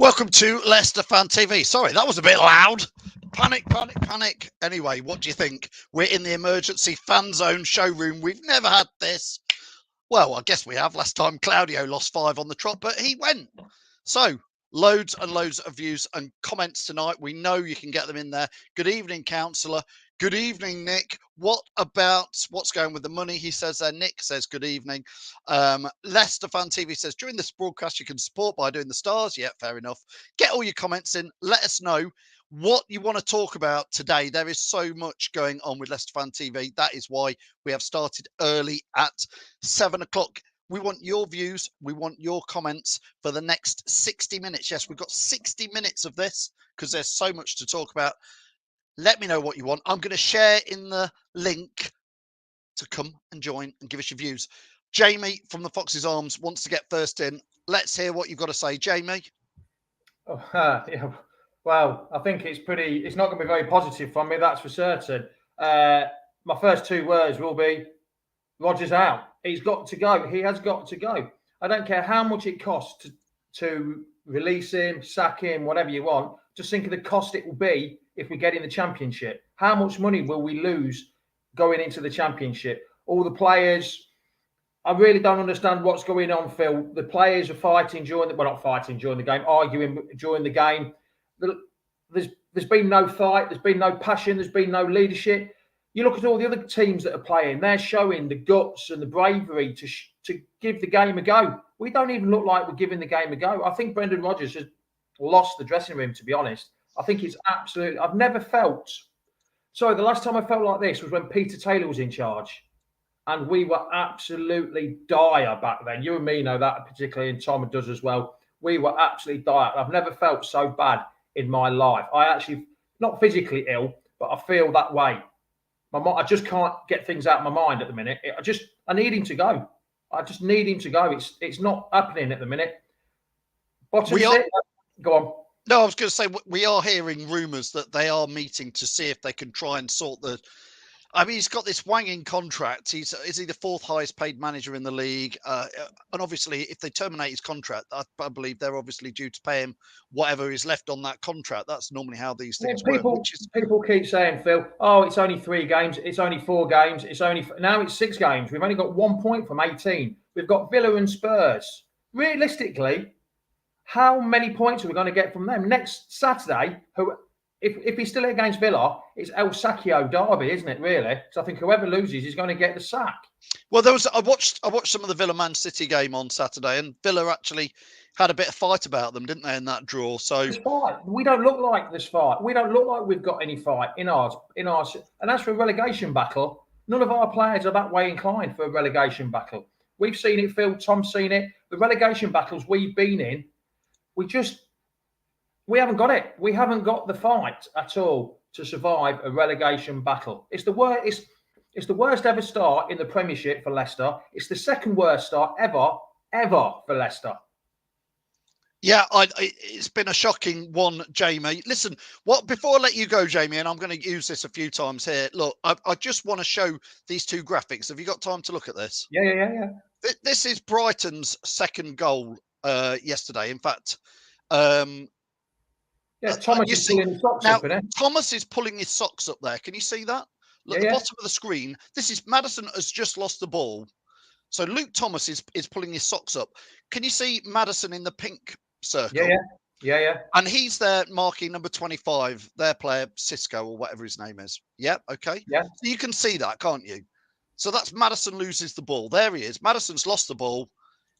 Welcome to Leicester Fan TV. Sorry, that was a bit loud. Panic. Anyway, what do you think? We're in the emergency Fanzone showroom. We've never had this. Well, I guess we have. Last time Claudio lost 5 on the trot, but he went. So, loads and loads of views and comments tonight. We know you can get them in there. Good evening, councillor. Good evening, Nick. What about what's going with the money? He says there. Nick says good evening. Leicester Fan TV says during this broadcast you can support by doing the stars. Yeah, fair enough. Get all your comments in. Let us know what you want to talk about today. There is so much going on with Leicester Fan TV. That is why we have started early at 7 o'clock. We want your views. We want your comments for the next 60 minutes. Yes, we've got 60 minutes of this because there's so much to talk about. Let me know what you want. I'm going to share in the link to come and join and give us your views. Jamie from the Fox's Arms wants to get first in. Let's hear what you've got to say, Jamie. Oh, yeah. Well, I think it's not going to be very positive from me, that's for certain. My first 2 words will be Rodgers out. He's got to go. He has got to go. I don't care how much it costs to release him, sack him, whatever you want. Just think of the cost it will be if we get in the Championship. How much money will we lose going into the Championship? All the players, I really don't understand what's going on, Phil. The players are fighting not fighting during the game, arguing during the game. There's been no fight, there's been no passion, there's been no leadership. You look at all the other teams that are playing, they're showing the guts and the bravery to give the game a go. We don't even look like we're giving the game a go. I think Brendan Rodgers has lost the dressing room, to be honest. I think it's absolutely... I've never felt... Sorry, the last time I felt like this was when Peter Taylor was in charge. And we were absolutely dire back then. You and me know that, particularly, and Tom does as well. We were absolutely dire. I've never felt so bad in my life. I actually... Not physically ill, but I feel that way. I just can't get things out of my mind at the minute. I need him to go. I just need him to go. It's not happening at the minute. Bottom six. Go on. No, I was going to say we are hearing rumours that they are meeting to see if they can try and sort the. I mean, he's got this wanging contract. Is he the 4th highest paid manager in the league? And obviously, if they terminate his contract, I believe they're obviously due to pay him whatever is left on that contract. That's normally how these things work. People keep saying, Phil, oh, it's only 3 games. It's only 4 games. Now it's 6 games. We've only got 1 point from 18. We've got Villa and Spurs. Realistically, how many points are we going to get from them next Saturday? If he's still against Villa, it's El Sacchio derby, isn't it? Really? So I think whoever loses is going to get the sack. Well, I watched some of the Villa Man City game on Saturday, and Villa actually had a bit of fight about them, didn't they, in that draw? So there's fight. We don't look like this fight. We don't look like we've got any fight in ours. And as for a relegation battle, none of our players are that way inclined for a relegation battle. We've seen it, Phil. Tom's seen it. The relegation battles we've been in. We haven't got it. We haven't got the fight at all to survive a relegation battle. It's the worst ever start in the Premiership for Leicester. It's the 2nd worst start ever for Leicester. Yeah, it's been a shocking one, Jamie. Listen, before I let you go, Jamie, and I'm going to use this a few times here. Look, I just want to show these 2 graphics. Have you got time to look at this? Yeah. This is Brighton's 2nd goal yesterday. In fact, Thomas is pulling his socks up, isn't it? Thomas is pulling his socks up there. Can you see that? Look, at the bottom of the screen. This is Maddison has just lost the ball. So Luke Thomas is pulling his socks up. Can you see Maddison in the pink circle? Yeah. And he's there marking number 25, their player, Cisco, or whatever his name is. Yeah, okay. Yeah. So you can see that, can't you? So that's Maddison loses the ball. There he is. Maddison's lost the ball.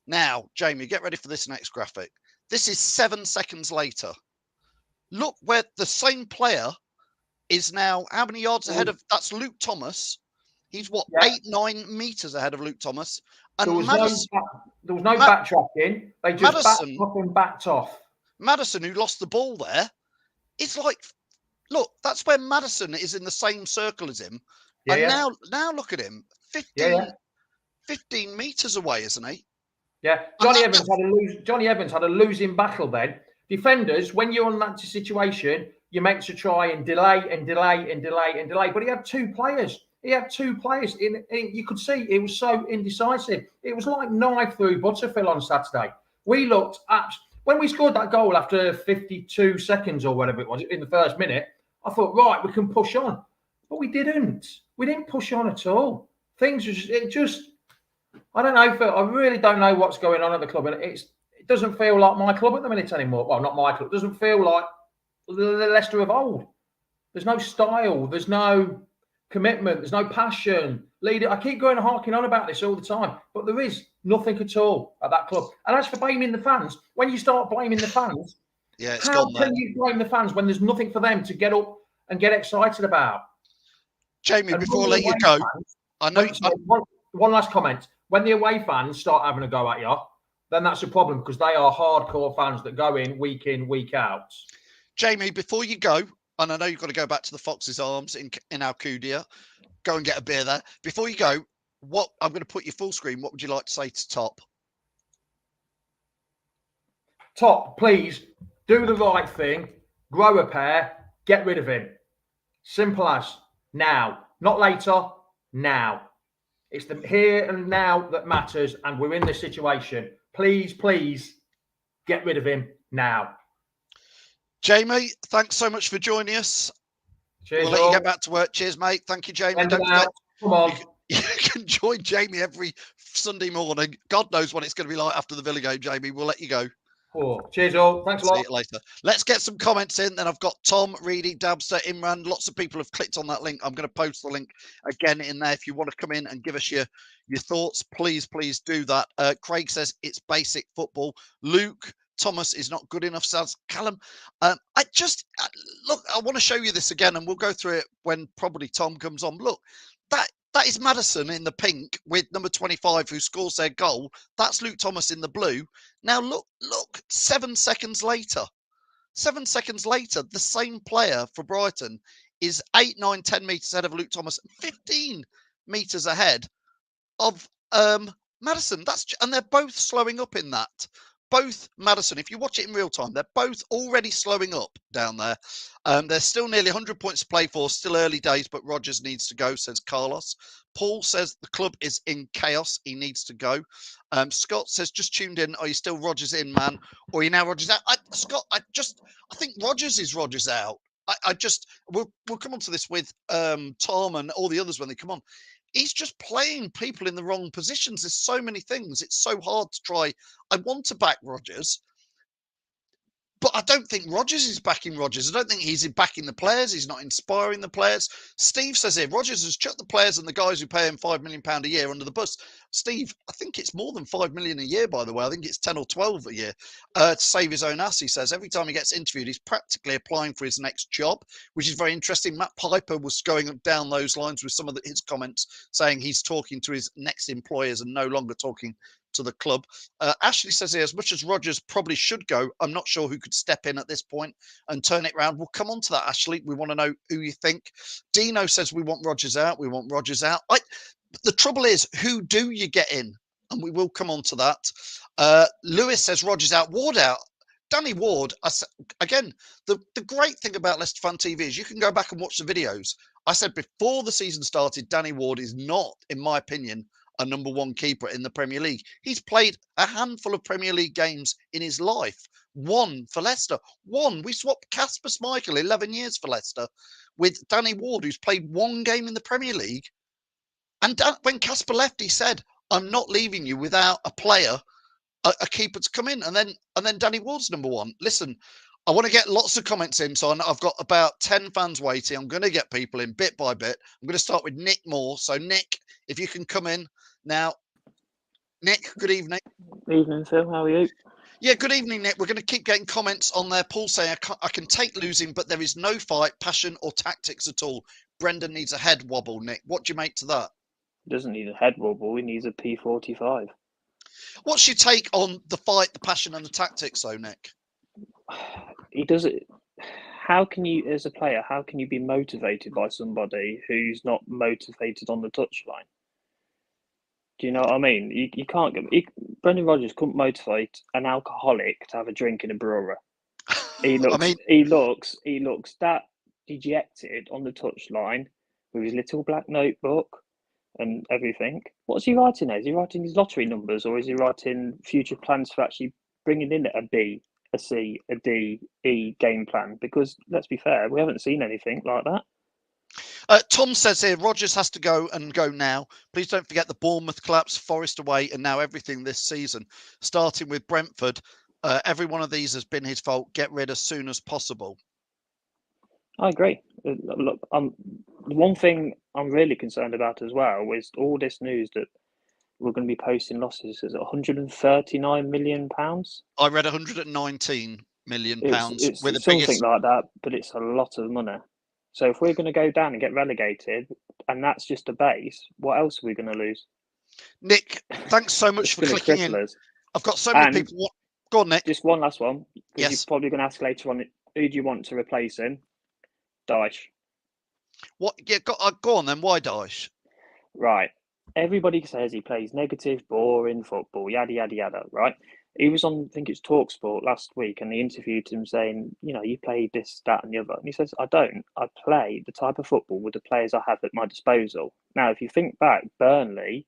Now, Jamie, get ready for this next graphic. This is 7 seconds later. Look where the same player is now, how many yards ahead of, that's Luke Thomas. He's 8-9 metres ahead of Luke Thomas. And there was no backtracking. They just backed off. Maddison, who lost the ball there, it's like, look, that's where Maddison is in the same circle as him. Now look at him, 15 metres away, isn't he? Yeah, Johnny Evans had a losing battle then. Defenders, when you're in that situation, you're meant to try and delay. But he had 2 players. You could see it was so indecisive. It was like knife through butter, Phil, on Saturday. We looked at When we scored that goal after 52 seconds or whatever it was in the first minute, I thought, right, we can push on. But we didn't. We didn't push on at all. Things just I don't know. I really don't know what's going on at the club. And it doesn't feel like my club at the minute anymore. Well, not my club. It doesn't feel like the Leicester of old. There's no style. There's no commitment. There's no passion. Leader. I keep going harking on about this all the time, but there is nothing at all at that club. And as for blaming the fans, when you start blaming the fans, how can you blame the fans when there's nothing for them to get up and get excited about? Jamie, before I let you go, I know. One last comment. When the away fans start having a go at you, then that's a problem because they are hardcore fans that go in, week out. Jamie, before you go, and I know you've got to go back to the Fox's Arms in Alcudia, go and get a beer there. Before you go, I'm going to put you full screen. What would you like to say to Top? Top, please do the right thing, grow a pair, get rid of him. Simple as. Now, not later, now. It's the here and now that matters, and we're in this situation. Please, please get rid of him now. Jamie, thanks so much for joining us. Cheers. We'll let you get back to work. Cheers, mate. Thank you, Jamie. Don't forget, come on. You can join Jamie every Sunday morning. God knows what it's going to be like after the Villa game, Jamie. We'll let you go. Oh, cheers, all. Thanks a lot. See you later. Let's get some comments in. Then I've got Tom, Reedy, Dabster, Imran. Lots of people have clicked on that link. I'm going to post the link again in there. If you want to come in and give us your thoughts, please do that. Craig says it's basic football. Luke Thomas is not good enough, says Callum. Look, I want to show you this again, and we'll go through it when probably Tom comes on. Look, that is Maddison in the pink with number 25 who scores their goal. That's Luke Thomas in the blue. Now look, 7 seconds later, the same player for Brighton is 8, 9, 10 metres ahead of Luke Thomas, 15 metres ahead of Maddison. And they're both slowing up in that. Both Maddison, if you watch it in real time, they're both already slowing up down there. There's still nearly 100 points to play for, still early days, but Rodgers needs to go, says Carlos. Paul says the club is in chaos. He needs to go. Scott says, just tuned in. Are you still Rodgers in, man? Or are you now Rodgers out? Scott, I think Rodgers is Rodgers out. We'll come on to this with Tom and all the others when they come on. He's just playing people in the wrong positions. There's so many things. It's so hard to try. I want to back Rodgers, but I don't think Rodgers is backing Rodgers. I don't think he's backing the players. He's not inspiring the players. Steve says here, Rodgers has chucked the players and the guys who pay him £5 million a year under the bus. Steve, I think it's more than £5 million a year, by the way. I think it's 10 or 12 a year to save his own ass. He says every time he gets interviewed, he's practically applying for his next job, which is very interesting. Matt Piper was going down those lines with some of his comments, saying he's talking to his next employers and no longer talking to the club. Ashley says here, as much as Rodgers probably should go, I'm not sure who could step in at this point and turn it around. We'll come on to that, Ashley. We want to know who you think. Dino says we want Rodgers out. We want Rodgers out. The trouble is, who do you get in? And we will come on to that. Lewis says Rodgers out, Ward out. Danny Ward, again, the great thing about Leicester Fan TV is you can go back and watch the videos. I said before the season started, Danny Ward is not, in my opinion, a number one keeper in the Premier League. He's played a handful of Premier League games in his life. One for Leicester. We swapped Casper Schmeichel, 11 years for Leicester, with Danny Ward, who's played one game in the Premier League. And when Casper left, he said, I'm not leaving you without a player, a keeper to come in. And then Danny Ward's number one. Listen, I want to get lots of comments in. So I've got about 10 fans waiting. I'm going to get people in bit by bit. I'm going to start with Nick Moore. So Nick, if you can come in now. Nick, good evening. Evening, Phil. How are you? Yeah, good evening, Nick. We're going to keep getting comments on there. Paul saying, I can take losing, but there is no fight, passion or tactics at all. Brendan needs a head wobble, Nick. What do you make to that? He doesn't need a head wobble. He needs a P45. What's your take on the fight, the passion and the tactics, though, Nick? He does it. How can you, as a player, how can you be motivated by somebody who's not motivated on the touchline? Do you know what I mean? You can't get... Brendan Rodgers couldn't motivate an alcoholic to have a drink in a brewery. He looks that dejected on the touchline with his little black notebook and everything. What's he writing there? Is he writing his lottery numbers or is he writing future plans for actually bringing in a B, a C, a D, E game plan? Because let's be fair, we haven't seen anything like that. Tom says here, Rodgers has to go and go now. Please don't forget the Bournemouth collapse, Forest away, and now everything this season, starting with Brentford. Every one of these has been his fault. Get rid as soon as possible. I agree. Look, the one thing I'm really concerned about as well is all this news that we're going to be posting losses. Is it 139 million pounds? I read 119 million pounds. It's We're the something biggest. like that, but it's a lot of money. So if we're going to go down and get relegated, and that's just a base, what else are we going to lose? Nick, thanks so much for clicking in. I've got so many people. Go on, Nick. Just one last one. Yes. You're probably going to ask later on, who do you want to replace him? Dyche. What? Yeah, go on then. Why Dyche? Right. Everybody says he plays negative, boring football, yada, yada, yada, right? He was on, I think it's TalkSport last week, and they interviewed him saying, you play this, that, and the other. And he says, I don't. I play the type of football with the players I have at my disposal. Now, if you think back, Burnley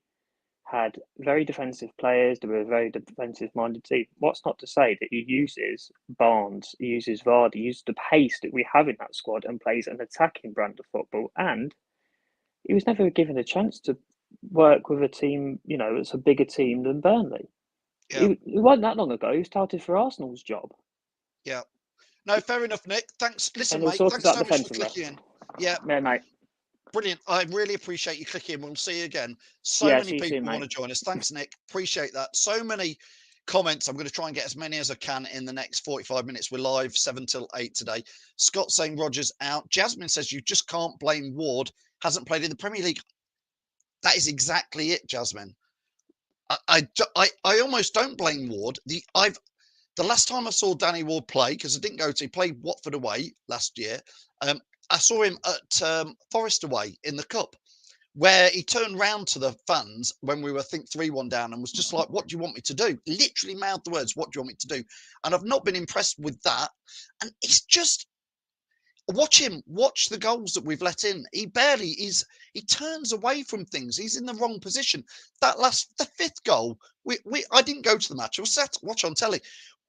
had very defensive players. They were a very defensive-minded team. What's not to say that he uses Barnes, he uses Vardy, he uses the pace that we have in that squad and plays an attacking brand of football. And he was never given a chance to work with a team, it's a bigger team than Burnley. Yeah. It wasn't that long ago. He started for Arsenal's job. Yeah. No, fair enough, Nick. Thanks. Listen, mate. Thanks so much for clicking in. Yeah. Yeah, mate. Brilliant. I really appreciate you clicking in. We'll see you again. Many people want to join us. Thanks, Nick. Appreciate that. So many comments. I'm going to try and get as many as I can in the next 45 minutes. We're live 7 till 8 today. Scott saying Rodgers out. Jasmine says you just can't blame Ward. Hasn't played in the Premier League. That is exactly it, Jasmine. I almost don't blame Ward. The last time I saw Danny Ward play, because I didn't go to, he played Watford away last year. I saw him at Forest away in the Cup, where he turned round to the fans when we were, I think, 3-1 down and was just like, what do you want me to do? Literally mouthed the words, what do you want me to do? And I've not been impressed with that. And it's just, watch the goals that we've let in. He turns away from things. He's in the wrong position. The fifth goal, I didn't go to the match. I was sat watch on telly.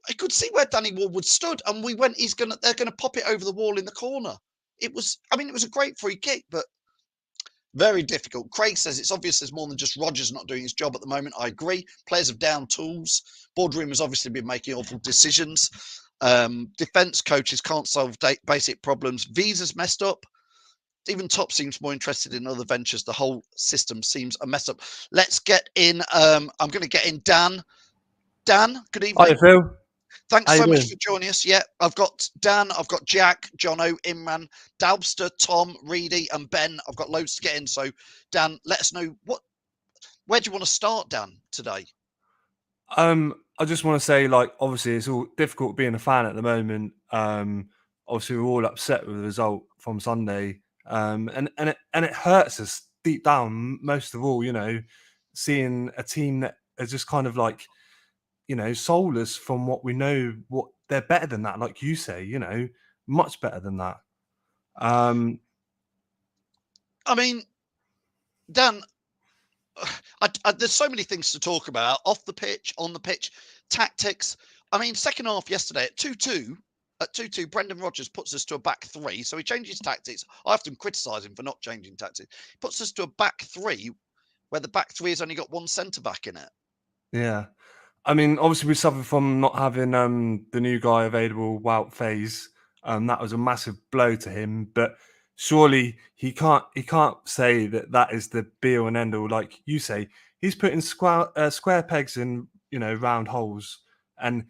I could see where Danny Ward stood, and we went, they're gonna pop it over the wall in the corner. It was a great free kick, but very difficult. Craig says it's obvious there's more than just Rodgers not doing his job at the moment. I agree. Players have down tools. Boardroom has obviously been making awful decisions. Defense coaches can't solve basic problems. Visa's messed up. Even Top seems more interested in other ventures. The whole system seems a mess up. Let's get in. I'm going to get in Dan. Dan, good evening. Hi, Phil. Thanks so much for joining us. Yeah, I've got Dan, I've got Jack, Jono, Imran, Dalbster, Tom, Reedy, and Ben. I've got loads to get in. So, Dan, let us know where do you want to start, Dan, today? I just want to say, obviously, it's all difficult being a fan at the moment. Obviously, we're all upset with the result from Sunday, and it hurts us deep down. Most of all, seeing a team that is just kind of soulless from what we know. What they're better than that, like you say, much better than that. Dan, there's so many things to talk about off the pitch, on the pitch, tactics. Second half yesterday at 2-2, Brendan Rodgers puts us to a back three. So he changes tactics. I often criticise him for not changing tactics. He puts us to a back three where the back three has only got one centre back in it. Yeah. Obviously we suffered from not having the new guy available, Wout Faze. That was a massive blow to him, but surely he can't say that is the be all and end all. Like you say, he's putting square pegs in round holes. And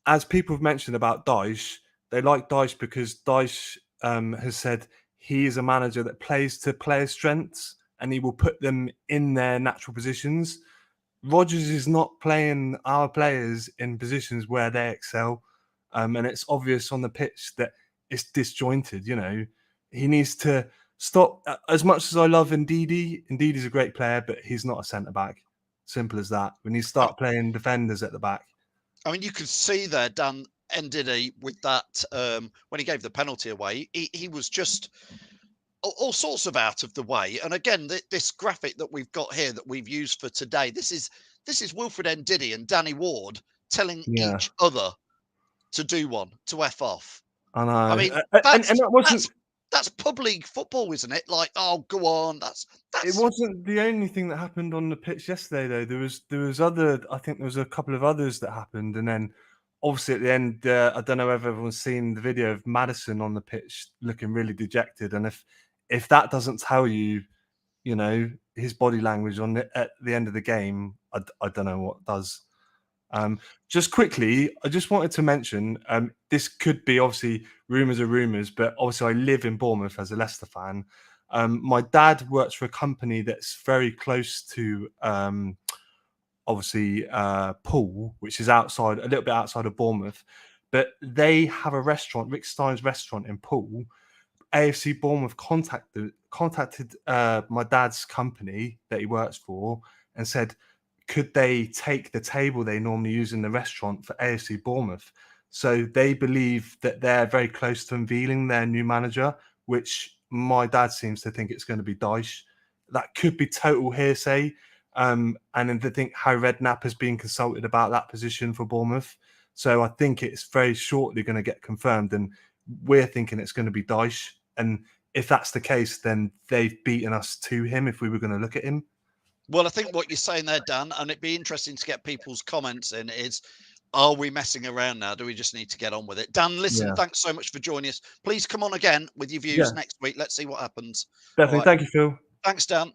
as people have mentioned about Dyche, they like Dyche because Dyche has said he is a manager that plays to players' strengths and he will put them in their natural positions. Rodgers is not playing our players in positions where they excel, and it's obvious on the pitch that it's disjointed. He needs to stop. As much as I love Ndidi, Ndidi's a great player, but he's not a centre back. Simple as that. We need to start playing defenders at the back. You could see there, Dan Ndidi, with that when he gave the penalty away, he was just all sorts of out of the way. And again, this graphic that we've got here that we've used for today, this is Wilfred Ndidi and Danny Ward telling each other to do one, to F off. I know. I mean, and that wasn't. That's pub league football, isn't it? Like, oh, go on. It wasn't the only thing that happened on the pitch yesterday, though. There was other. I think there was a couple of others that happened, and then obviously at the end, I don't know whether everyone's seen the video of Maddison on the pitch looking really dejected, and if that doesn't tell you, you know, his body language at the end of the game, I don't know what does. Just quickly, I just wanted to mention, this could be obviously rumours are rumours, but obviously I live in Bournemouth as a Leicester fan. My dad works for a company that's very close to obviously Poole, which is a little bit outside of Bournemouth, but they have a restaurant, Rick Stein's restaurant in Poole. AFC Bournemouth contacted my dad's company that he works for and said, could they take the table they normally use in the restaurant for AFC Bournemouth? So they believe that they're very close to unveiling their new manager, which my dad seems to think it's going to be Dyche. That could be total hearsay. And then they think Harry Redknapp has been consulted about that position for Bournemouth. So I think it's very shortly going to get confirmed. And we're thinking it's going to be Dyche. And if that's the case, then they've beaten us to him if we were going to look at him. Well, I think what you're saying there, Dan, and it'd be interesting to get people's comments in, is, are we messing around now? Do we just need to get on with it? Dan, listen, thanks so much for joining us. Please come on again with your views next week. Let's see what happens. Definitely. Right. Thank you, Phil. Thanks, Dan.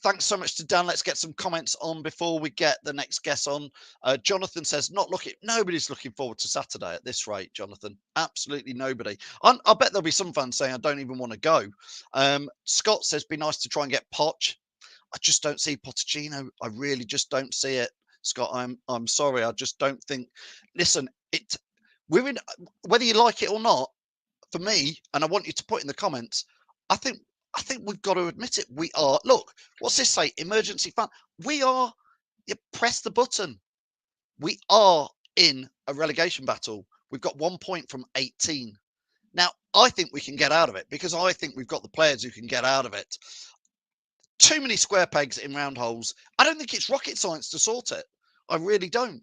Thanks so much to Dan. Let's get some comments on before we get the next guest on. Jonathan says, nobody's looking forward to Saturday at this rate, Jonathan. Absolutely nobody. I bet there'll be some fans saying, I don't even want to go. Scott says, be nice to try and get Poch. I just don't see Pochettino. I really just don't see it, Scott. I'm sorry. I just don't think. Listen, we're in, whether you like it or not. For me, and I want you to put in the comments, I think we've got to admit it. We are. Look, what's this say? Emergency fund. We are. You press the button. We are in a relegation battle. We've got 1 point from 18. Now, I think we can get out of it because I think we've got the players who can get out of it. Too many square pegs in round holes. I don't think it's rocket science to sort it. I really don't.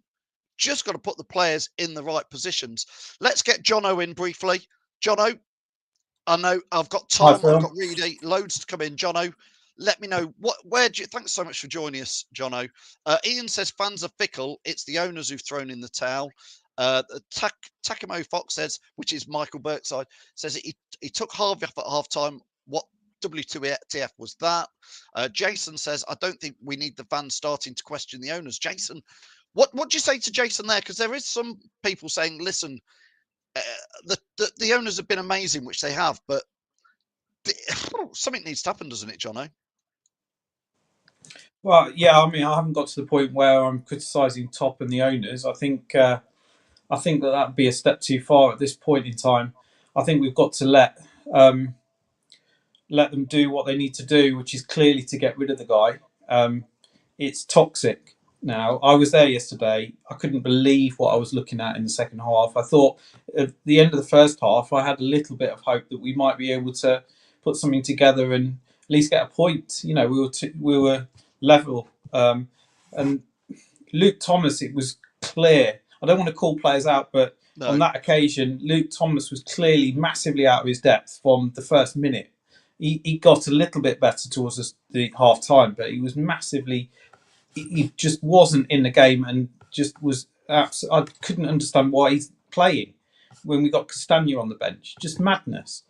Just got to put the players in the right positions. Let's get Jono in briefly. Jono, I know I've got Tom, I've got Reedy, loads to come in. Jono, let me know thanks so much for joining us, Jono. Ian says fans are fickle. It's the owners who've thrown in the towel. Takamo Fox says, which is Michael Burkside, says he took Harvey off at half time. What WTF was that? Jason says, I don't think we need the fans starting to question the owners. Jason, what do you say to Jason there? Because there is some people saying, listen, the owners have been amazing, which they have, but something needs to happen, doesn't it, Jono? Well, yeah, I mean, I haven't got to the point where I'm criticising Top and the owners. I think that would be a step too far at this point in time. I think we've got to let them do what they need to do, which is clearly to get rid of the guy. It's toxic now. I was there yesterday. I couldn't believe what I was looking at in the second half. I thought at the end of the first half, I had a little bit of hope that we might be able to put something together and at least get a point. You know, we were level. And Luke Thomas, it was clear. I don't want to call players out, but on that occasion, Luke Thomas was clearly massively out of his depth from the first minute. He got a little bit better towards the half time, but he was massively. He just wasn't in the game and just was. I couldn't understand why he's playing when we got Castagna on the bench. Just madness.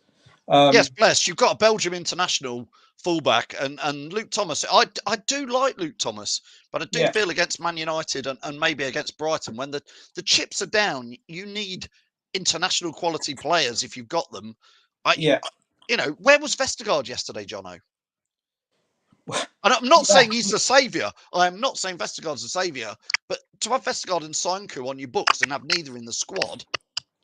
Yes, bless. You've got a Belgium international fullback and Luke Thomas. I do like Luke Thomas, but I do feel against Man United and maybe against Brighton, when the chips are down, you need international quality players if you've got them. You know, where was Vestergaard yesterday, Jono? And I'm not saying he's the saviour. I am not saying Vestergaard's the saviour. But to have Vestergaard and Sanku on your books and have neither in the squad.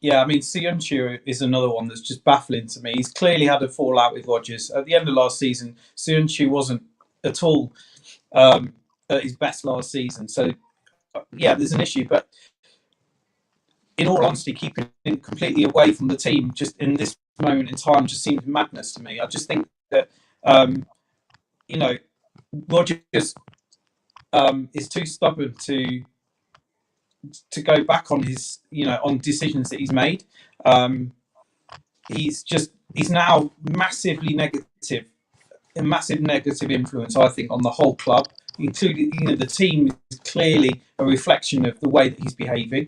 Yeah, I mean, Sionchu is another one that's just baffling to me. He's clearly had a fallout with Rodgers. At the end of last season, Sionchu wasn't at all at his best last season. So, yeah, there's an issue. But in all honesty, keeping him completely away from the team just in this moment in time just seems madness to me. I just think that, you know, Rodgers is too stubborn to to go back on his, on decisions that he's made. He's now massively negative, a massive negative influence, I think, on the whole club, including, the team is clearly a reflection of the way that he's behaving.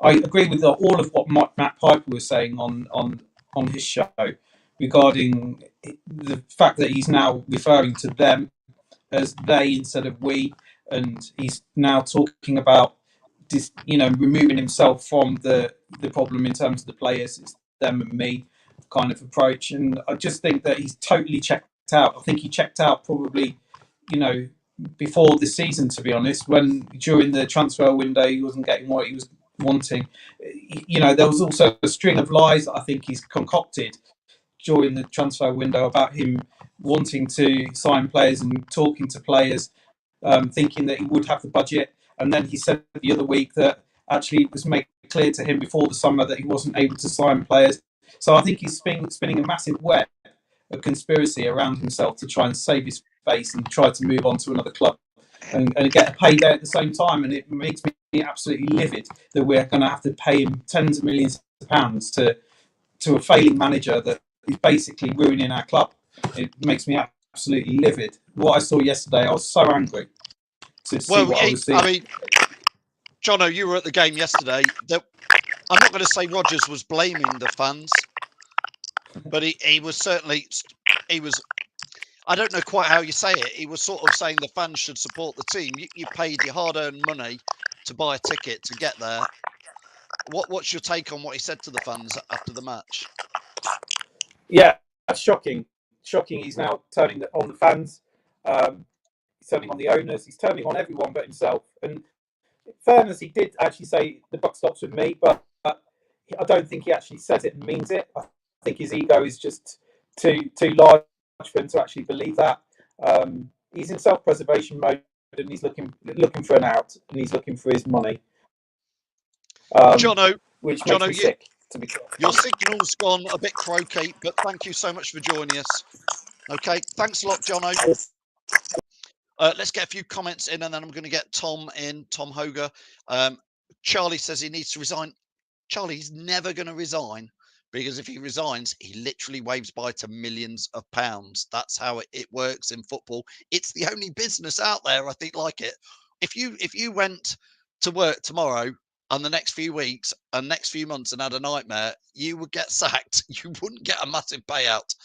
I agree with all of what Matt Piper was saying on his show regarding the fact that he's now referring to them as they instead of we, and he's now talking about removing himself from the problem in terms of the players. It's them and me kind of approach, and I just think that he's totally checked out. I think he checked out probably, before the season, to be honest, when during the transfer window he wasn't getting what he was wanting. There was also a string of lies that I think he's concocted during the transfer window about him wanting to sign players and talking to players, thinking that he would have the budget. And then he said the other week that actually it was made clear to him before the summer that he wasn't able to sign players. So I think he's spinning a massive web of conspiracy around himself to try and save his face and try to move on to another club and get a payday at the same time. And it makes me absolutely livid that we're going to have to pay him tens of millions of pounds to a failing manager that is basically ruining our club. It makes me absolutely livid. What I saw yesterday, I was so angry to see what I was seeing. I mean, Jono, you were at the game yesterday. I'm not going to say Rodgers was blaming the fans, but he was certainly, I don't know quite how you say it. He was sort of saying the fans should support the team. You paid your hard-earned money to buy a ticket to get there. What's your take on what he said to the fans after the match? Yeah, that's shocking. Shocking. He's now turning on the fans. He's turning on the owners. He's turning on everyone but himself. And in fairness, he did actually say the buck stops with me, but I don't think he actually says it and means it. I think his ego is just too large for him to actually believe that. He's in self-preservation mode, and he's looking for an out, and he's looking for his money. Jono, which makes me sick. Your signal's gone a bit croaky, but thank you so much for joining us. Okay, thanks a lot, Jono. Let's get a few comments in, and then I'm going to get Tom in, Tom Hoger. Charlie says he needs to resign. Charlie, he's never going to resign, because if he resigns, he literally waves bye to millions of pounds. That's how it works in football. It's the only business out there, I think, like it. If you went to work tomorrow and the next few weeks and next few months and had a nightmare, you would get sacked. You wouldn't get a massive payout.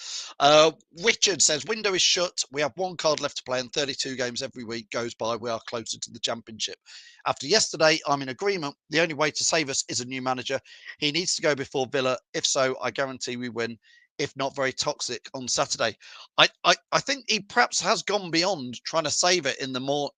Richard says, window is shut. We have one card left to play and 32 games every week goes by. We are closer to the championship. After yesterday, I'm in agreement. The only way to save us is a new manager. He needs to go before Villa. If so, I guarantee we win. If not, very toxic on Saturday. I think he perhaps has gone beyond trying to save it in the more,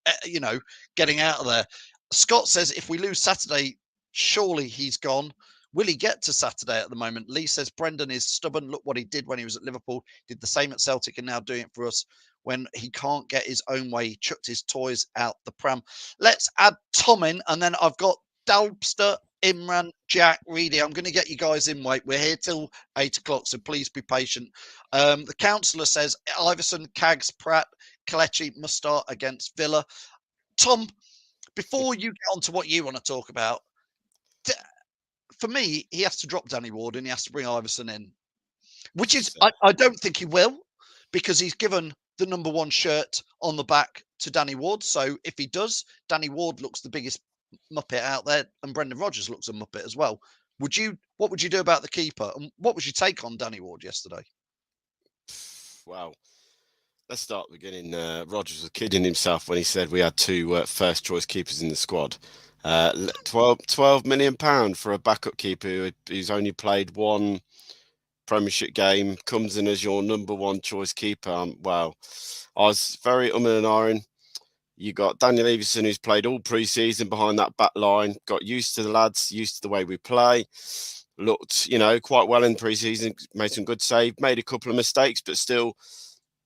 getting out of there. Scott says, if we lose Saturday, surely he's gone. Will he get to Saturday at the moment? Lee says, Brendan is stubborn. Look what he did when he was at Liverpool. Did the same at Celtic and now doing it for us. When he can't get his own way, he chucked his toys out the pram. Let's add Tom in, and then I've got Dalbster, Imran, Jack, Reedy. I'm going to get you guys in, wait. We're here till 8 o'clock, so please be patient. The councillor says, Iverson, Cags, Pratt, Kelechi must start against Villa. Tom, before you get on to what you want to talk about, for me, he has to drop Danny Ward and he has to bring Iverson in, which is, I don't think he will, because he's given the number one shirt on the back to Danny Ward. So if he does, Danny Ward looks the biggest muppet out there, and Brendan Rodgers looks a muppet as well. What would you do about the keeper? And what was your take on Danny Ward yesterday? Well, let's start at the beginning. Rodgers was kidding himself when he said we had two first choice keepers in the squad. £12 million for a backup keeper who's only played one Premiership game, comes in as your number one choice keeper. Wow, I was very and ahhing. You got Daniel Everson, who's played all pre-season behind that back line, got used to the lads, used to the way we play, looked, quite well in pre-season, made some good saves, made a couple of mistakes, but still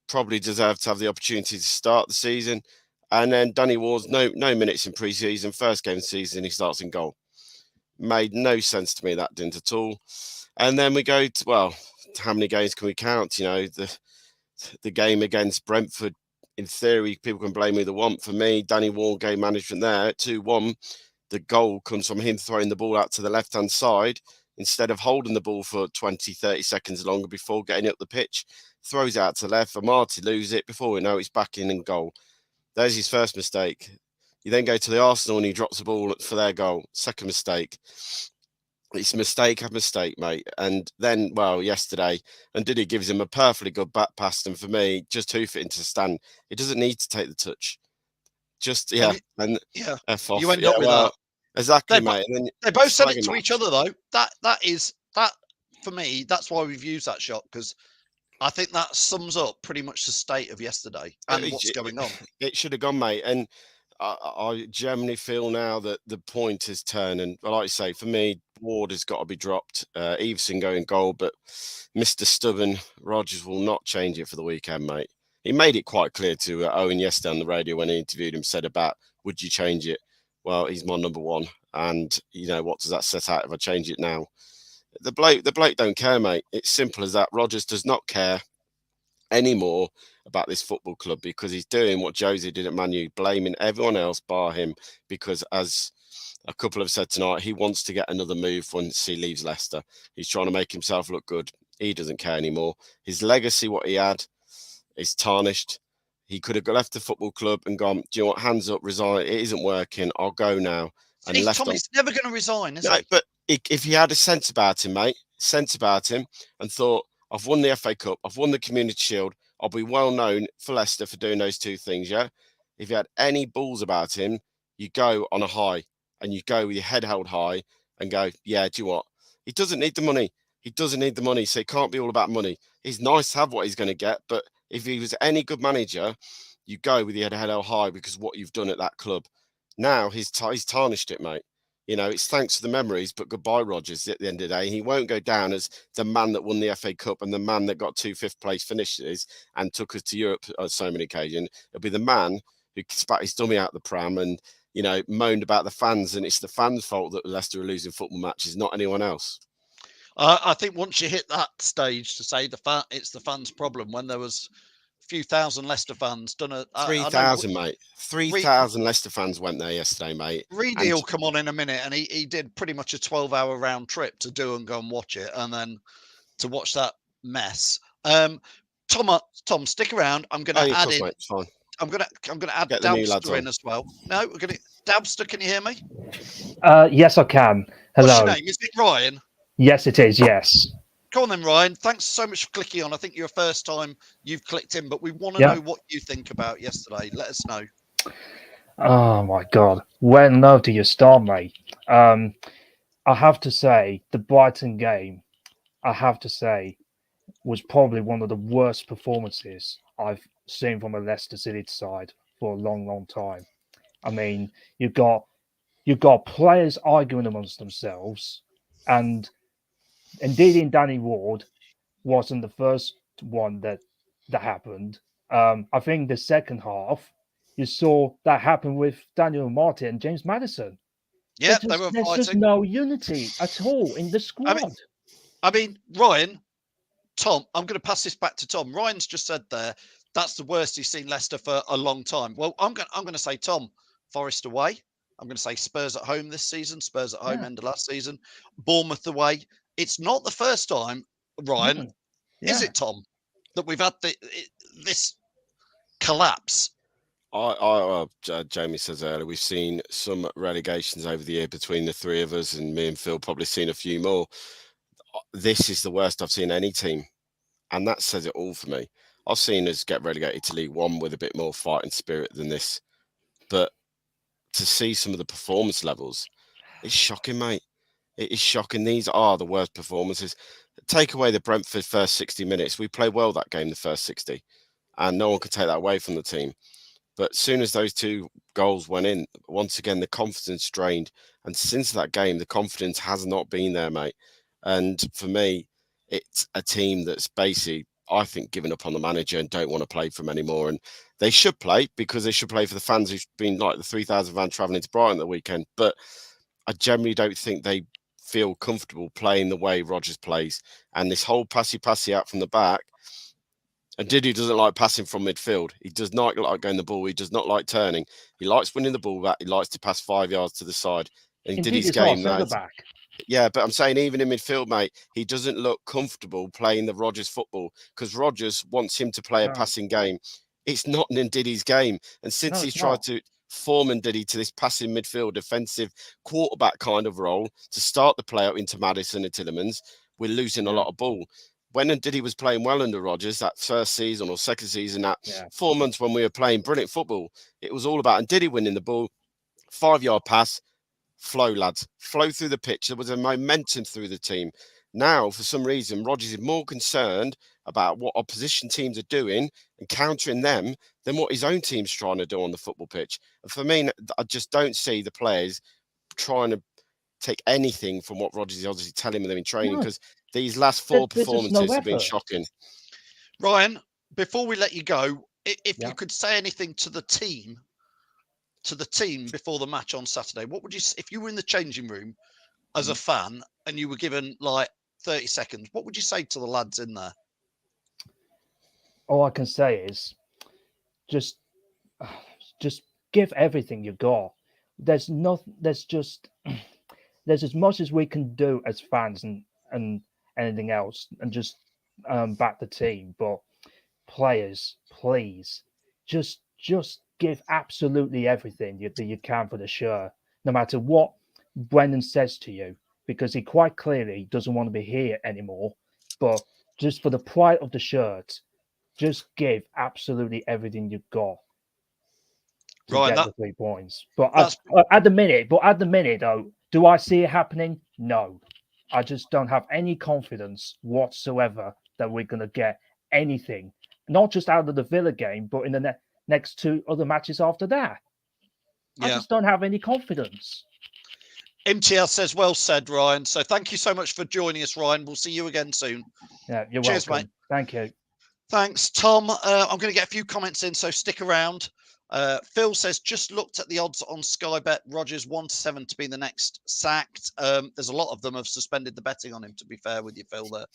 probably deserved to have the opportunity to start the season. And then Danny Ward's no minutes in pre-season, first game of the season, he starts in goal. Made no sense to me, that didn't at all. And then we go to, well, how many games can we count? The game against Brentford, in theory, people can blame who they want. For me, Danny Ward game management there, 2-1. the goal comes from him throwing the ball out to the left-hand side instead of holding the ball for 20, 30 seconds longer before getting up the pitch. Throws it out to the left, and Marty loses it. Before we know, he's back in goal. There's his first mistake. You then go to the Arsenal and he drops the ball for their goal. Second mistake. It's mistake after mistake, mate. And then, well, yesterday, and Diddy gives him a perfectly good back pass. And for me, just hoof it into the stand. He doesn't need to take the touch. Just, yeah. And yeah, F off. you end up with that. Exactly, mate. And then they both said it to each other, though. That for me, that's why we've used that shot, because I think that sums up pretty much the state of yesterday and what's going on. It should have gone, mate. And I genuinely feel now that the point has turned. And like you say, for me, Ward has got to be dropped. Everson going goal, but Mr. Stubborn Rodgers will not change it for the weekend, mate. He made it quite clear to Owen yesterday on the radio when he interviewed him, said about, would you change it? Well, he's my number one. And, you know, what does that set out if I change it now? The bloke don't care, mate. It's simple as that. Rodgers does not care anymore about this football club because he's doing what Josie did at Man U, blaming everyone else bar him because, as a couple have said tonight, he wants to get another move once he leaves Leicester. He's trying to make himself look good. He doesn't care anymore. His legacy, what he had, is tarnished. He could have left the football club and gone, do you know what, hands up, resign. It isn't working. I'll go now. And Tommy's never going to resign, is he? But if he had a sense about him, mate, and thought, I've won the FA Cup, I've won the Community Shield, I'll be well known for Leicester for doing those two things, yeah? If you had any balls about him, you go on a high and you go with your head held high and go, yeah, do you know what? He doesn't need the money. He doesn't need the money, so it can't be all about money. It's nice to have what he's going to get, but if he was any good manager, you go with your head held high because of what you've done at that club. Now he's tarnished it, mate. You know, it's thanks to the memories, but goodbye, Rodgers, at the end of the day. He won't go down as the man that won the FA Cup and the man that got 2 fifth-place finishes and took us to Europe on so many occasions. It'll be the man who spat his dummy out the pram and, you know, moaned about the fans, and it's the fans' fault that Leicester are losing football matches, not anyone else. I think once you hit that stage to say it's the fans' problem, when there was a few thousand Leicester fans done a 3,000, mate. 3,000 Leicester fans went there yesterday, mate. Reedy will come on in a minute, and he did pretty much a 12-hour round trip to do and go and watch it, and then to watch that mess. Tom, stick around. I'm going to add in. Mate, it's fine. I'm going to add Dabster in as well. No, we're going to Dabster. Can you hear me? Yes, I can. Hello. What's your name? Is it Ryan? Yes, it is. Yes. Go on then, Ryan. Thanks so much for clicking on. I think you're a first time you've clicked in, but we want to know what you think about yesterday. Let us know. Oh my God. Where on earth do you start, mate? I have to say, the Brighton game, was probably one of the worst performances I've seen from a Leicester City side for a long, long time. I mean, you've got players arguing amongst themselves, and indeed, Danny Ward wasn't the first one that happened. I think the second half, you saw that happen with Daniel Martin and James Maddison. Yeah, there's just no unity at all in the squad. I mean, Ryan, Tom, I'm going to pass this back to Tom. Ryan's just said there that's the worst he's seen Leicester for a long time. Well, I'm going to say, Tom, Forest away. I'm going to say Spurs at home this season. Spurs at home end of last season. Bournemouth away. It's not the first time, Ryan, is it, Tom, that we've had this collapse? Jamie says earlier, we've seen some relegations over the year between the three of us, and me and Phil probably seen a few more. This is the worst I've seen any team, and that says it all for me. I've seen us get relegated to League One with a bit more fighting spirit than this, but to see some of the performance levels, it's shocking, mate. It is shocking. These are the worst performances. Take away the Brentford first 60 minutes. We played well that game, the first 60, and no one can take that away from the team. But as soon as those two goals went in, once again, the confidence drained. And since that game, the confidence has not been there, mate. And for me, it's a team that's basically, I think, given up on the manager and don't want to play for him anymore. And they should play because they should play for the fans who've been like the 3,000 fans travelling to Brighton the weekend. But I generally don't think they feel comfortable playing the way Rodgers plays. And this whole passy out from the back, And Diddy doesn't like passing from midfield. He does not like going the ball. He does not like turning. He likes winning the ball back. He likes to pass 5 yards to the side. And Indeed, Diddy's it's not game a now. centre-back. Yeah, but I'm saying even in midfield, mate, he doesn't look comfortable playing the Rodgers football because Rodgers wants him to play a passing game. It's not in Diddy's game. And since he's tried to form Diddy to this passing midfield, defensive quarterback kind of role to start the play out into Maddison and Tillemans, we're losing a lot of ball. When Diddy was playing well under Rodgers, that first season or second season, that 4 months when we were playing brilliant football, it was all about Diddy winning the ball, 5 yard pass, flow, lads, flow through the pitch. There was a momentum through the team. Now, for some reason, Rodgers is more concerned about what opposition teams are doing and countering them than what his own team's trying to do on the football pitch. And for me, I just don't see the players trying to take anything from what Rodgers is obviously telling them in training, because these last four performances have been shocking. Ryan, before we let you go, if you could say anything to the team before the match on Saturday, what would you, if you were in the changing room as a fan and you were given like 30 seconds, what would you say to the lads in there? All I can say is just give everything you got. There's as much as we can do as fans and anything else, and just back the team. But players, please, just give absolutely everything that you can for the shirt, no matter what Brendan says to you, because he quite clearly doesn't want to be here anymore. But just for the pride of the shirt, just give absolutely everything you've got to get the 3 points. But at the minute, though, do I see it happening? No. I just don't have any confidence whatsoever that we're going to get anything, not just out of the Villa game, but in the next 2 other matches after that. I just don't have any confidence. MTL says, well said, Ryan. So thank you so much for joining us, Ryan. We'll see you again soon. Yeah, you're Cheers, welcome. mate. Thank you. Thanks, Tom. I'm going to get a few comments in, so stick around. Phil says, just looked at the odds on Sky Bet. Rodgers 1-7 to be the next sacked. There's a lot of them have suspended the betting on him, to be fair with you, Phil, there.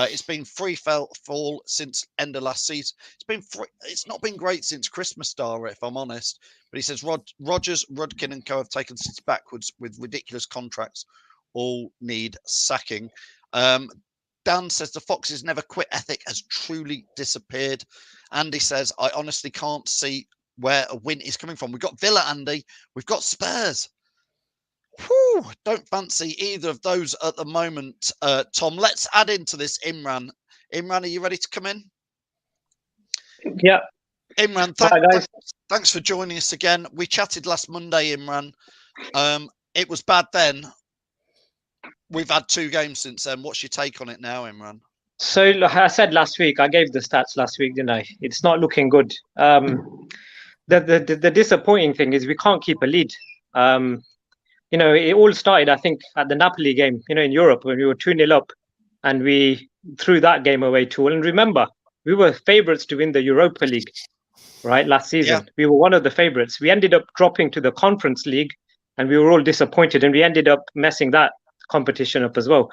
It's been free fall since end of last season. It's not been great since Christmas Star, if I'm honest. But he says, Rodgers, Rudkin and co have taken City backwards with ridiculous contracts. All need sacking. Dan says the Foxes' never quit ethic has truly disappeared. Andy says, I honestly can't see where a win is coming from. We've got Villa, Andy. We've got Spurs. Whew, don't fancy either of those at the moment, Tom. Let's add into this Imran. Imran, are you ready to come in? Yeah. Imran, thanks for joining us again. We chatted last Monday, Imran. It was bad then. We've had 2 games since then. What's your take on it now, Imran? So like I said last week, I gave the stats last week, didn't I? It's not looking good. The disappointing thing is we can't keep a lead. It all started, I think, at the Napoli game, in Europe when we were 2-0 up and we threw that game away too. And remember, we were favourites to win the Europa League, right, last season. Yeah. We were one of the favourites. We ended up dropping to the Conference League and we were all disappointed, and we ended up messing that competition up as well.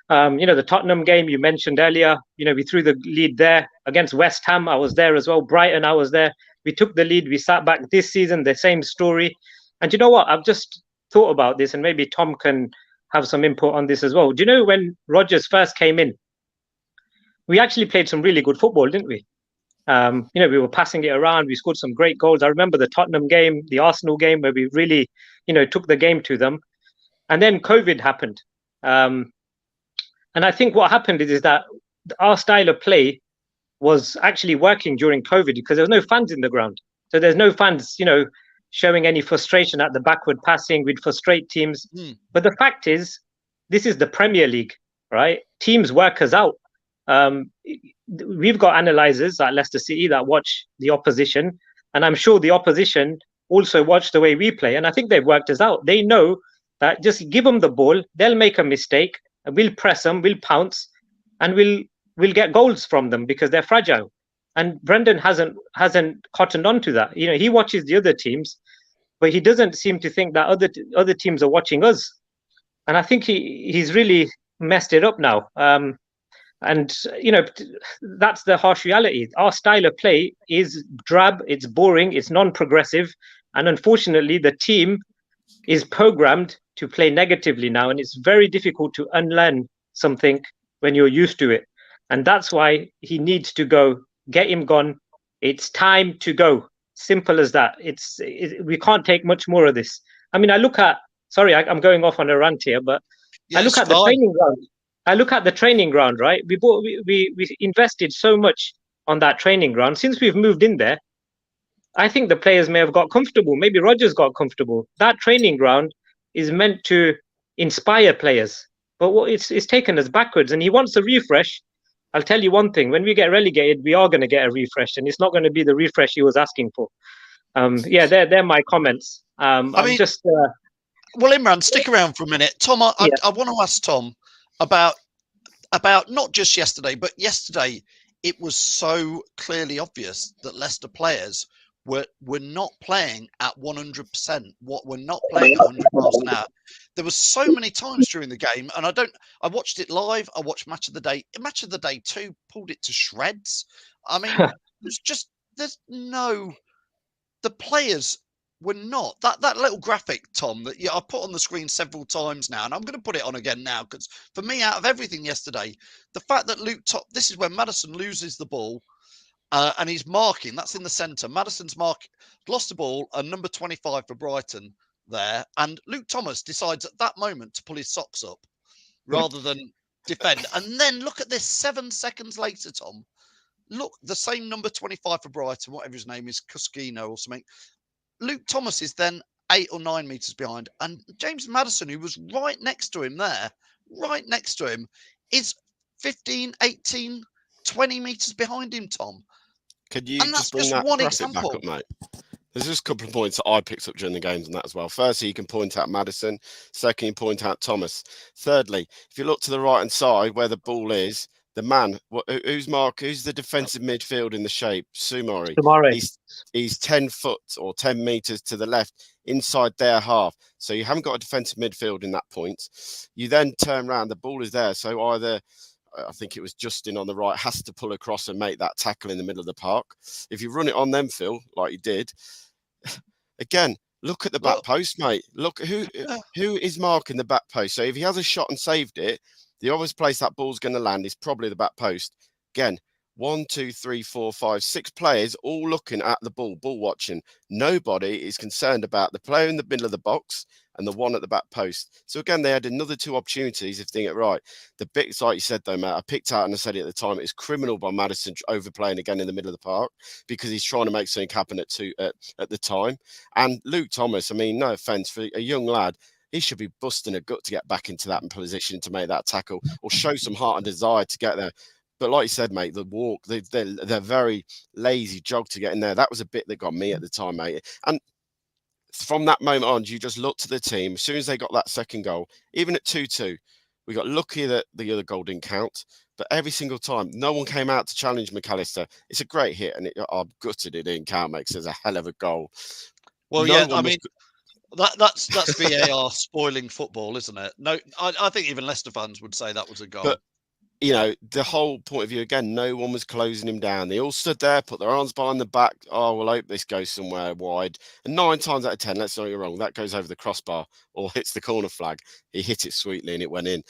The Tottenham game you mentioned earlier, we threw the lead there. Against West Ham, I was there as well. Brighton, I was there. We took the lead. We sat back. This season, the same story. And you know what? I've just thought about this, and maybe Tom can have some input on this as well. Do you know when Rodgers first came in, we actually played some really good football, didn't we? We were passing it around. We scored some great goals. I remember the Tottenham game, the Arsenal game, where we really, took the game to them. And then COVID happened. And I think what happened is that our style of play was actually working during COVID because there was no fans in the ground. So there's no fans, showing any frustration at the backward passing. We'd frustrate teams. But the fact is, this is the Premier League, right? Teams work us out. We've got analyzers at Leicester City that watch the opposition. And I'm sure the opposition also watch the way we play. And I think they've worked us out. They know that just give them the ball, they'll make a mistake, and we'll press them, we'll pounce, and we'll get goals from them because they're fragile. And Brendan hasn't cottoned on to that. He watches the other teams, but he doesn't seem to think that other teams are watching us. And I think he's really messed it up now. And that's the harsh reality. Our style of play is drab, it's boring, it's non-progressive, and unfortunately, the team is programmed to play negatively now, and it's very difficult to unlearn something when you're used to it. And that's why he needs to go. Get him gone. It's time to go. Simple as that. We can't take much more of this. I mean, I look at. Sorry, I'm going off on a rant here, but I look at the training ground. I look at the training ground. Right, we invested so much on that training ground. Since we've moved in there, I think the players may have got comfortable. Maybe Rodgers got comfortable. That training ground is meant to inspire players, but it's taken us backwards. And he wants a refresh. I'll tell you one thing: when we get relegated, we are going to get a refresh, and it's not going to be the refresh he was asking for. Yeah, they're my comments. Well, Imran, stick around for a minute, Tom. I want to ask Tom about not just yesterday, but yesterday it was so clearly obvious that Leicester players were not playing at 100%. What we're not playing at 100 miles an hour. There were so many times during the game, and I watched it live. I watched Match of the Day. Match of the Day 2 pulled it to shreds. I mean, the players were not that little graphic, Tom, that I put on the screen several times now, and I'm going to put it on again now, because for me, out of everything yesterday, the fact that this is where Maddison loses the ball. And he's marking, that's in the centre. Maddison's lost the ball, and number 25 for Brighton there. And Luke Thomas decides at that moment to pull his socks up rather than defend. And then look at this 7 seconds later, Tom. Look, the same number 25 for Brighton, whatever his name is, Cuskino or something. Luke Thomas is then 8 or 9 metres behind. And James Maddison, who was right next to him, is 15, 18, 20 metres behind him, Tom. Could you just bring that graphic back up, mate? There's just a couple of points that I picked up during the games on that as well. Firstly, you can point out Maddison. Second, you point out Thomas. Thirdly, if you look to the right-hand side where the ball is, the man, who's the defensive midfield in the shape? Sumari. He's 10 foot or 10 metres to the left inside their half. So you haven't got a defensive midfield in that point. You then turn around, the ball is there. So either... I think it was Justin on the right, has to pull across and make that tackle in the middle of the park. If you run it on them, Phil, like you did, again, look at the back post, mate. Look who is marking the back post. So if he has a shot and saved it, the obvious place that ball's going to land is probably the back post. Again, 1, 2, 3, 4, 5, 6 players all looking at the ball watching. Nobody is concerned about the player in the middle of the box and the one at the back post. So again, they had another 2 opportunities if they get it right. The bits, like you said though, Matt, I picked out and I said it at the time, it's criminal by Maddison overplaying again in the middle of the park because he's trying to make something happen at the time. And Luke Thomas, I mean, no offence, for a young lad, he should be busting a gut to get back into that position to make that tackle or show some heart and desire to get there. But like you said, mate, the walk, they're very lazy jog to get in there. That was a bit that got me at the time, mate. And from that moment on, you just looked at the team. As soon as they got that second goal, even at 2-2, we got lucky that the other goal didn't count. But every single time, no one came out to challenge McAllister. It's a great hit, and I'm gutted it didn't count, mate, because it's a hell of a goal. Well, yeah, I mean, that's VAR spoiling football, isn't it? No, I think even Leicester fans would say that was a goal. But, you know, the whole point of view, again, no one was closing him down. They all stood there, put their arms behind the back. Oh, we'll hope this goes somewhere wide. And 9 times out of 10, let's not get wrong, that goes over the crossbar or hits the corner flag. He hit it sweetly and it went in.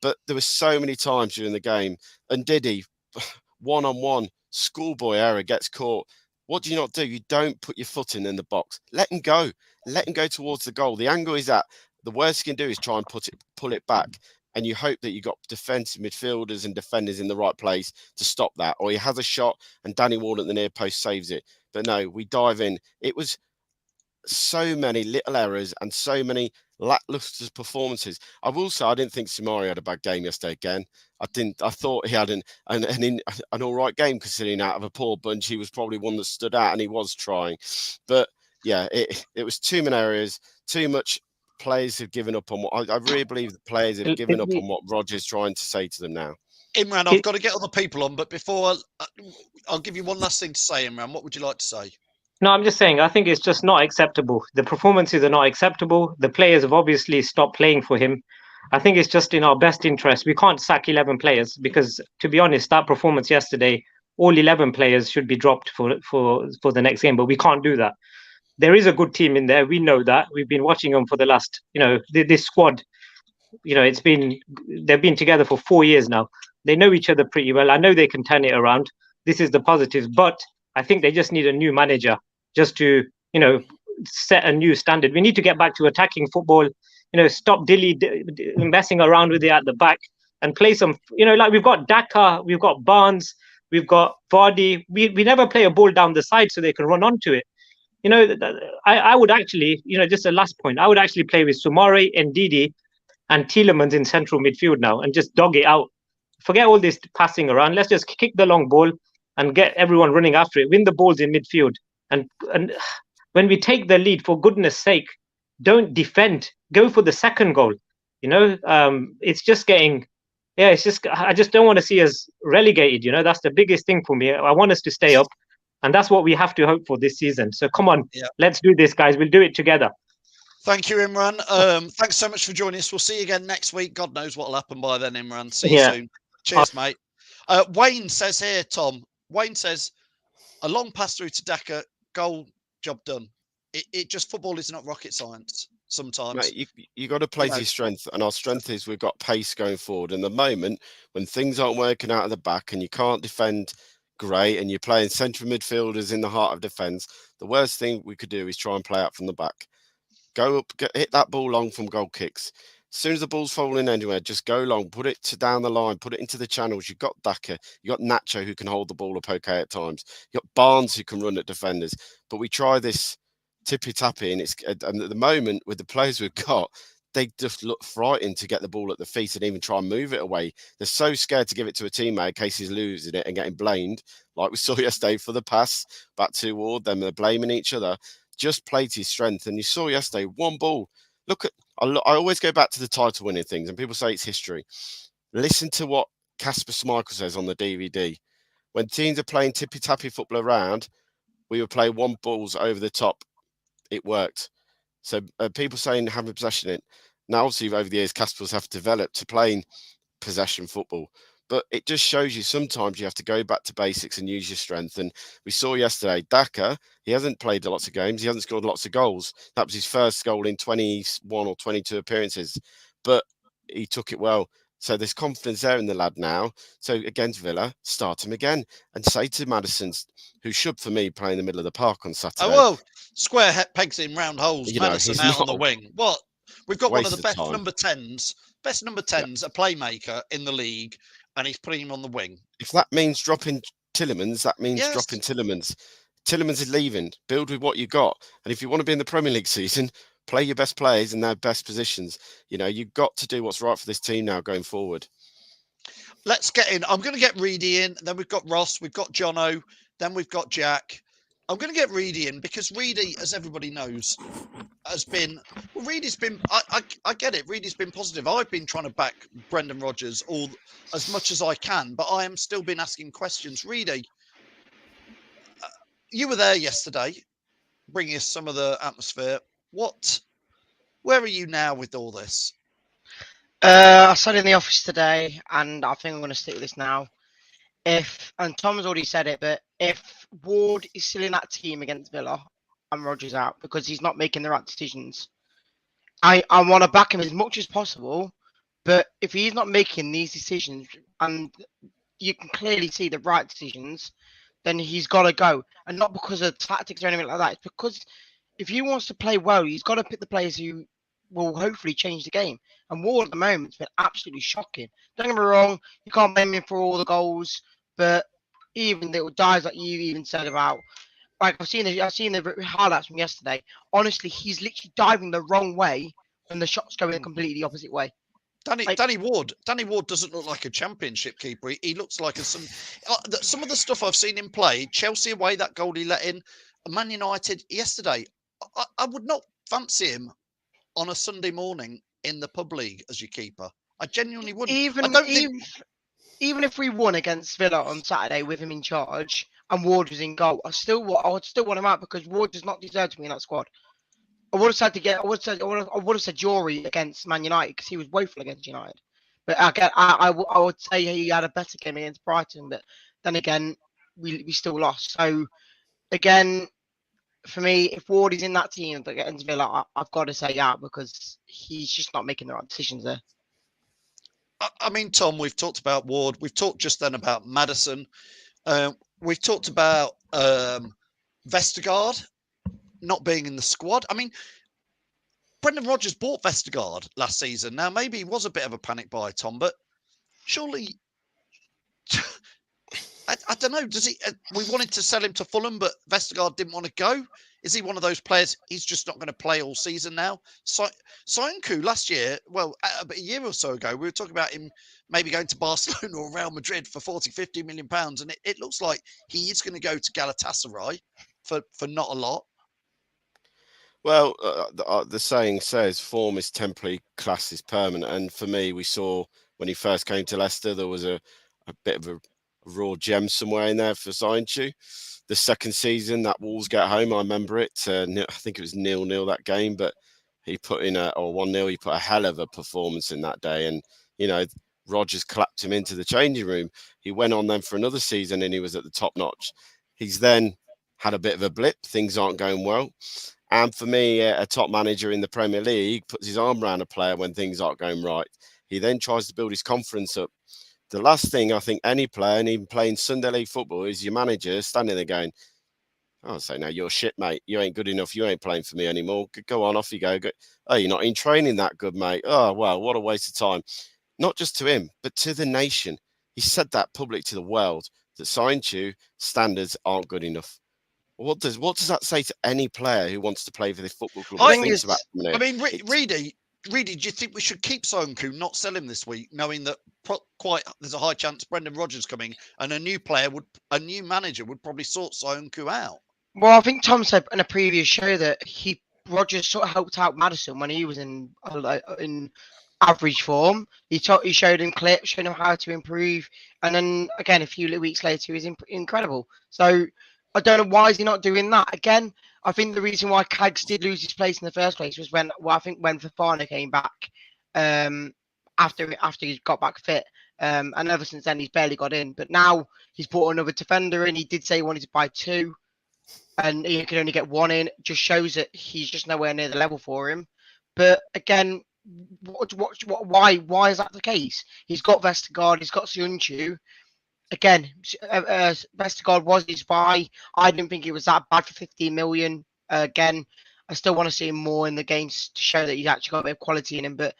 But there were so many times during the game. And Diddy, one-on-one, schoolboy error, gets caught. What do you not do? You don't put your foot in the box. Let him go. Let him go towards the goal. The angle is at. The worst you can do is try and pull it back. And you hope that you got defensive midfielders and defenders in the right place to stop that. Or he has a shot and Danny Ward at the near post saves it. But no, we dive in. It was so many little errors and so many lackluster performances. I will say I didn't think Sumari had a bad game yesterday again. I thought he had an all right game considering out of a poor bunch. He was probably one that stood out and he was trying. But yeah, it was too many areas, too much. Players have given up on what I really believe the players have given up on what Rodgers trying to say to them now. Imran, I've got to get other people on, but before I'll give you one last thing to say, Imran. What would you like to say? No, I'm just saying, I think it's just not acceptable. The performances are not acceptable. The players have obviously stopped playing for him. I think it's just in our best interest. We can't sack 11 players because, to be honest, that performance yesterday, all 11 players should be dropped for the next game, but we can't do that. There is a good team in there. We know that. We've been watching them for the last, this squad, they've been together for 4 years now. They know each other pretty well. I know they can turn it around. This is the positives, but I think they just need a new manager just to, set a new standard. We need to get back to attacking football, stop messing around with it at the back and play some, like we've got Daka, we've got Barnes, we've got Vardy. We never play a ball down the side so they can run onto it. I would actually, just a last point, I would actually play with Sumare, Ndidi, and Tielemans in central midfield now and just dog it out. Forget all this passing around. Let's just kick the long ball and get everyone running after it. Win the balls in midfield. And when we take the lead, for goodness sake, don't defend. Go for the second goal. It's just getting, I just don't want to see us relegated. That's the biggest thing for me. I want us to stay up. And that's what we have to hope for this season. So come on, Let's do this, guys. We'll do it together. Thank you, Imran. Thanks so much for joining us. We'll see you again next week. God knows what will happen by then, Imran. See you soon. Cheers, mate. Wayne says here, Tom. Wayne says, a long pass through to Daka, goal, job done. It just, football is not rocket science sometimes. Mate, you got to play to your strength, and our strength is we've got pace going forward. And the moment when things aren't working out of the back and you can't defend great and you're playing central midfielders in the heart of defence, the worst thing we could do is try and play out from the back. Go up, hit that ball long from goal kicks. As soon as the ball's falling anywhere, just go long, put it down the line, put it into the channels. You've got Daka, you've got Nacho who can hold the ball up okay at times. You've got Barnes who can run at defenders. But we try this tippy-tappy, and at the moment, with the players we've got, they just look frightened to get the ball at the feet and even try and move it away. They're so scared to give it to a teammate in case he's losing it and getting blamed, like we saw yesterday for the pass back toward them. They're blaming each other. Just play to his strength. And you saw yesterday, one ball. Look at, I always go back to the title winning things, and people say it's history. Listen to what Kasper Schmeichel says on the DVD. When teams are playing tippy-tappy football around, we would play one balls over the top. It worked. So people saying having possession in it. Now, obviously, over the years, Kasper's have developed to playing possession football. But it just shows you sometimes you have to go back to basics and use your strength. And we saw yesterday, Daka, he hasn't played lots of games. He hasn't scored lots of goals. That was his first goal in 21 or 22 appearances. But he took it well. So there's confidence there in the lad now. So against Villa, start him again. And say to Maddison, who should, for me, play in the middle of the park on Saturday. Oh, well, square pegs in round holes. Maddison out on the wing. What? We've got one of the best number 10s. Best number 10s, a playmaker in the league. And he's putting him on the wing. If that means dropping Tielemans, that means dropping Tielemans. Tielemans is leaving. Build with what you got. And if you want to be in the Premier League season, play your best players in their best positions. You've got to do what's right for this team now going forward. Let's get in. I'm going to get Reedy in. Then we've got Ross. We've got Jono. Then we've got Jack. I'm going to get Reedy in because Reedy, as everybody knows, has been... Well, Reedy's been... I get it. Reedy's been positive. I've been trying to back Brendan Rodgers as much as I can, but I am still been asking questions. Reedy, you were there yesterday, bringing us some of the atmosphere. Where are you now with all this? I sat in the office today, and I think I'm going to stick with this now. And Tom's already said it, but if Ward is still in that team against Villa, and Rodgers out because he's not making the right decisions, I want to back him as much as possible. But if he's not making these decisions, and you can clearly see the right decisions, then he's got to go. And not because of tactics or anything like that. It's because if he wants to play well, he's got to pick the players who will hopefully change the game. And Ward at the moment has been absolutely shocking. Don't get me wrong, you can't blame him for all the goals, but even little dives like you even said about, like I've seen the highlights from yesterday. Honestly, he's literally diving the wrong way when the shot's going the completely opposite way. Danny Ward doesn't look like a championship keeper. He looks like some of the stuff I've seen him play. Chelsea away, that goal he let in. Man United yesterday. I would not fancy him on a Sunday morning in the pub league as your keeper. I genuinely wouldn't. Even if we won against Villa on Saturday with him in charge and Ward was in goal, I would still want him out because Ward does not deserve to be in that squad. I would have said I would have said Jory against Man United because he was woeful against United. But again, I would say he had a better game against Brighton. But then again, we still lost. So again, for me, if Ward is in that team but against Villa, I've got to say out because he's just not making the right decisions there. I mean, Tom, we've talked about Ward. We've talked just then about Maddison. We've talked about Vestergaard not being in the squad. I mean, Brendan Rodgers bought Vestergaard last season. Now, maybe he was a bit of a panic buy, Tom, but surely, I don't know. Does he? We wanted to sell him to Fulham, but Vestergaard didn't want to go. Is he one of those players? He's just not going to play all season now. Soyuncu last year, well, a year or so ago, we were talking about him maybe going to Barcelona or Real Madrid for 40, 50 million pounds. And it looks like he is going to go to Galatasaray for not a lot. Well, the saying says form is temporary, class is permanent. And for me, we saw when he first came to Leicester, there was a bit of a raw gem somewhere in there for Soyuncu. The second season, that Wolves get home, I remember it. I think it was 0-0 that game, but he put in or 1-0. He put a hell of a performance in that day, and Rodgers clapped him into the changing room. He went on then for another season, and he was at the top notch. He's then had a bit of a blip. Things aren't going well, and for me, a top manager in the Premier League puts his arm around a player when things aren't going right. He then tries to build his confidence up. The last thing I think any player, and even playing Sunday League football, is your manager standing there going, "I'll say, no, you're shit, mate. You ain't good enough. You ain't playing for me anymore. Go on, off you go. Oh, you're not in training that good, mate. Oh, well, what a waste of time." Not just to him, but to the nation. He said that public to the world, that Soyuncu standards aren't good enough. What does that say to any player who wants to play for this football club? I mean, Reedy, do you think we should keep Soyuncu, not sell him this week, knowing that there's a high chance Brendan Rodgers coming and a new manager would probably sort Soyuncu out? Well, I think Tom said in a previous show that Rodgers sort of helped out Maddison when he was in average form. He showed him clips, showed him how to improve, and then again a few weeks later he was incredible. So I don't know why is he not doing that again. I think the reason why Cags did lose his place in the first place was when Fofana came back after he got back fit, and ever since then he's barely got in. But now he's brought another defender in. He did say he wanted to buy two, and he can only get one in. Just shows that he's just nowhere near the level for him. But again, why is that the case? He's got Vestergaard, he's got Soyuncu. Again, Vestergaard was his buy. I didn't think it was that bad for 15 million. Again, I still want to see him more in the games to show that he's actually got a bit of quality in him. But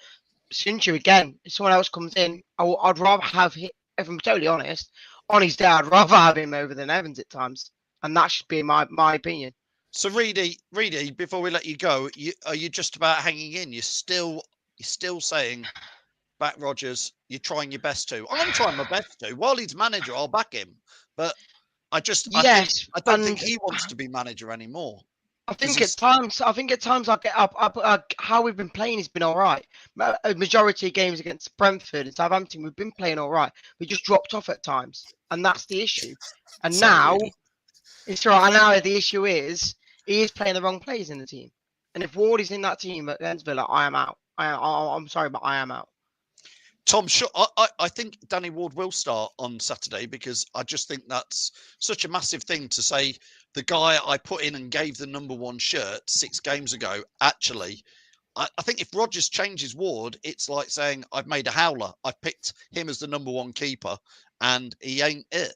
Soyuncu, again, if someone else comes in, I'd rather have him, if I'm totally honest, on his day, I'd rather have him over than Evans at times. And that should be my opinion. So, Reedy, before we let you go, are you just about hanging in? You're still saying back Rodgers. You're trying your best to. I'm trying my best to. While he's manager, I'll back him. But I don't think he wants to be manager anymore. I think at times I get up. How we've been playing has been all right. A majority of games against Brentford and Southampton, we've been playing all right. We just dropped off at times, and that's the issue. And now it's right. And now the issue is he is playing the wrong players in the team. And if Ward is in that team against Villa, I am out. I'm sorry, but I am out. Tom, I think Danny Ward will start on Saturday because I just think that's such a massive thing to say. The guy I put in and gave the number one shirt 6 games ago, actually, I think if Rodgers changes Ward, it's like saying I've made a howler. I picked him as the number one keeper and he ain't it.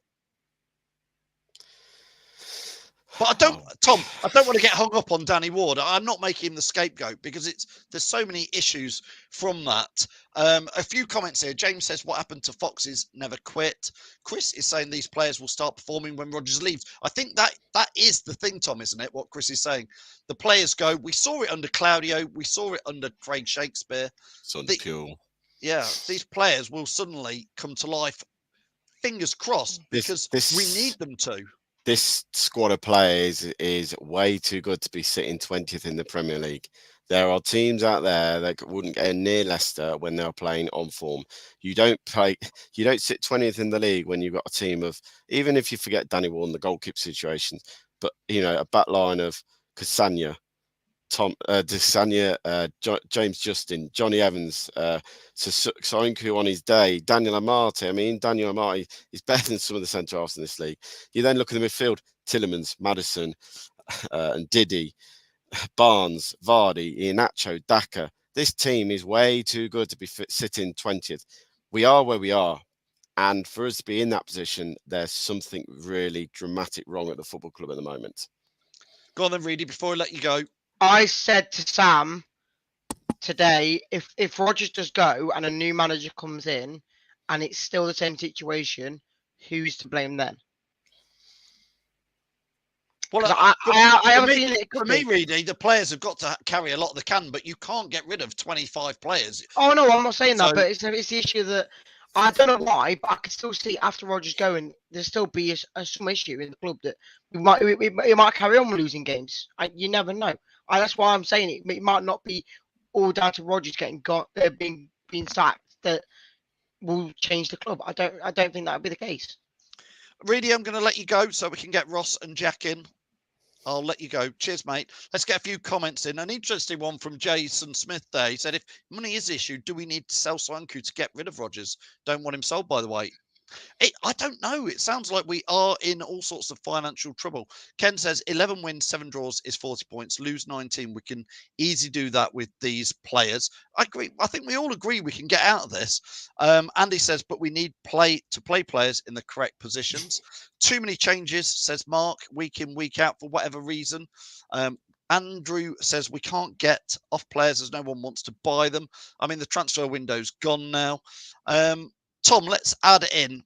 But I don't want to get hung up on Danny Ward. I'm not making him the scapegoat because there's so many issues from that. A few comments here. James says, what happened to Foxes never quit. Chris is saying these players will start performing when Rodgers leaves. I think that is the thing, Tom, isn't it? What Chris is saying. The players go. We saw it under Claudio. We saw it under Craig Shakespeare. Cool. Yeah, these players will suddenly come to life. Fingers crossed, because we need them to. This squad of players is way too good to be sitting 20th in the Premier League. There are teams out there that wouldn't get near Leicester when they're playing on form. You don't sit 20th in the league when you've got a team of, even if you forget Danny Ward and the goalkeeper situations, but a back line of Cassagna, Tom Desanya, James Justin, Johnny Evans, Soinku on his day, Daniel Amati. I mean, Daniel Amati is better than some of the centre halves in this league. You then look at the midfield: Tillemans, Maddison, and Diddy, Barnes, Vardy, Iheanacho, Daka. This team is way too good to be sitting 20th. We are where we are. And for us to be in that position, there's something really dramatic wrong at the football club at the moment. Go on then, Reedy, before I let you go. I said to Sam today, if Rodgers does go and a new manager comes in and it's still the same situation, who's to blame then? Well, I have a feeling it for could me, be. Reedy, the players have got to carry a lot of the can, but you can't get rid of 25 players. Oh no, I'm not saying that, So- but it's the issue that I don't know why, but I can still see after Rodgers going, there'll still be some issue in the club that we might carry on losing games. You never know. That's why I'm saying it might not be all down to Rodgers being sacked that will change the club. I don't think that would be the case. Reedy, I'm going to let you go so we can get Ross and Jack in. I'll let you go. Cheers, mate. Let's get a few comments in. An interesting one from Jason Smith there. He said, if money is the issue, do we need to sell Solanke to get rid of Rodgers? Don't want him sold, by the way. I don't know. It sounds like we are in all sorts of financial trouble. Ken says 11 wins, 7 draws is 40 points. Lose 19. We can easily do that with these players. I agree. I think we all agree we can get out of this. Andy says, but we need play players in the correct positions. Too many changes, says Mark, week in, week out for whatever reason. Andrew says we can't get off players as no one wants to buy them. I mean, the transfer window's gone now. Tom, let's add in.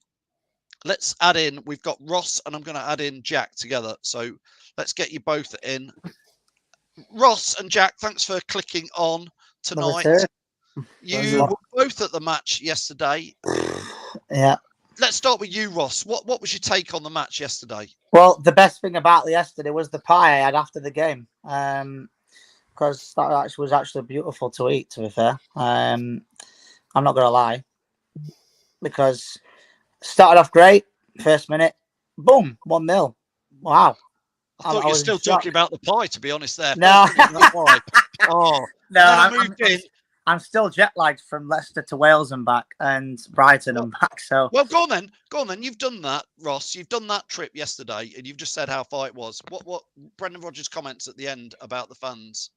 We've got Ross and I'm going to add in Jack together. So let's get you both in. Ross and Jack, thanks for clicking on tonight. You were both at the match yesterday. Yeah. Let's start with you, Ross. What was your take on the match yesterday? Well, the best thing about yesterday was the pie I had after the game. Because that was actually beautiful to eat, to be fair. I'm not going to lie. Because started off great, first minute, boom, 1-0. Wow. I thought you were still talking about the pie, to be honest there. No. Oh. No, I'm still jet lagged from Leicester to Wales and back and Brighton and back. So well, go on then. You've done that, Ross. You've done that trip yesterday and you've just said how far it was. What Brendan Rodgers' comments at the end about the fans?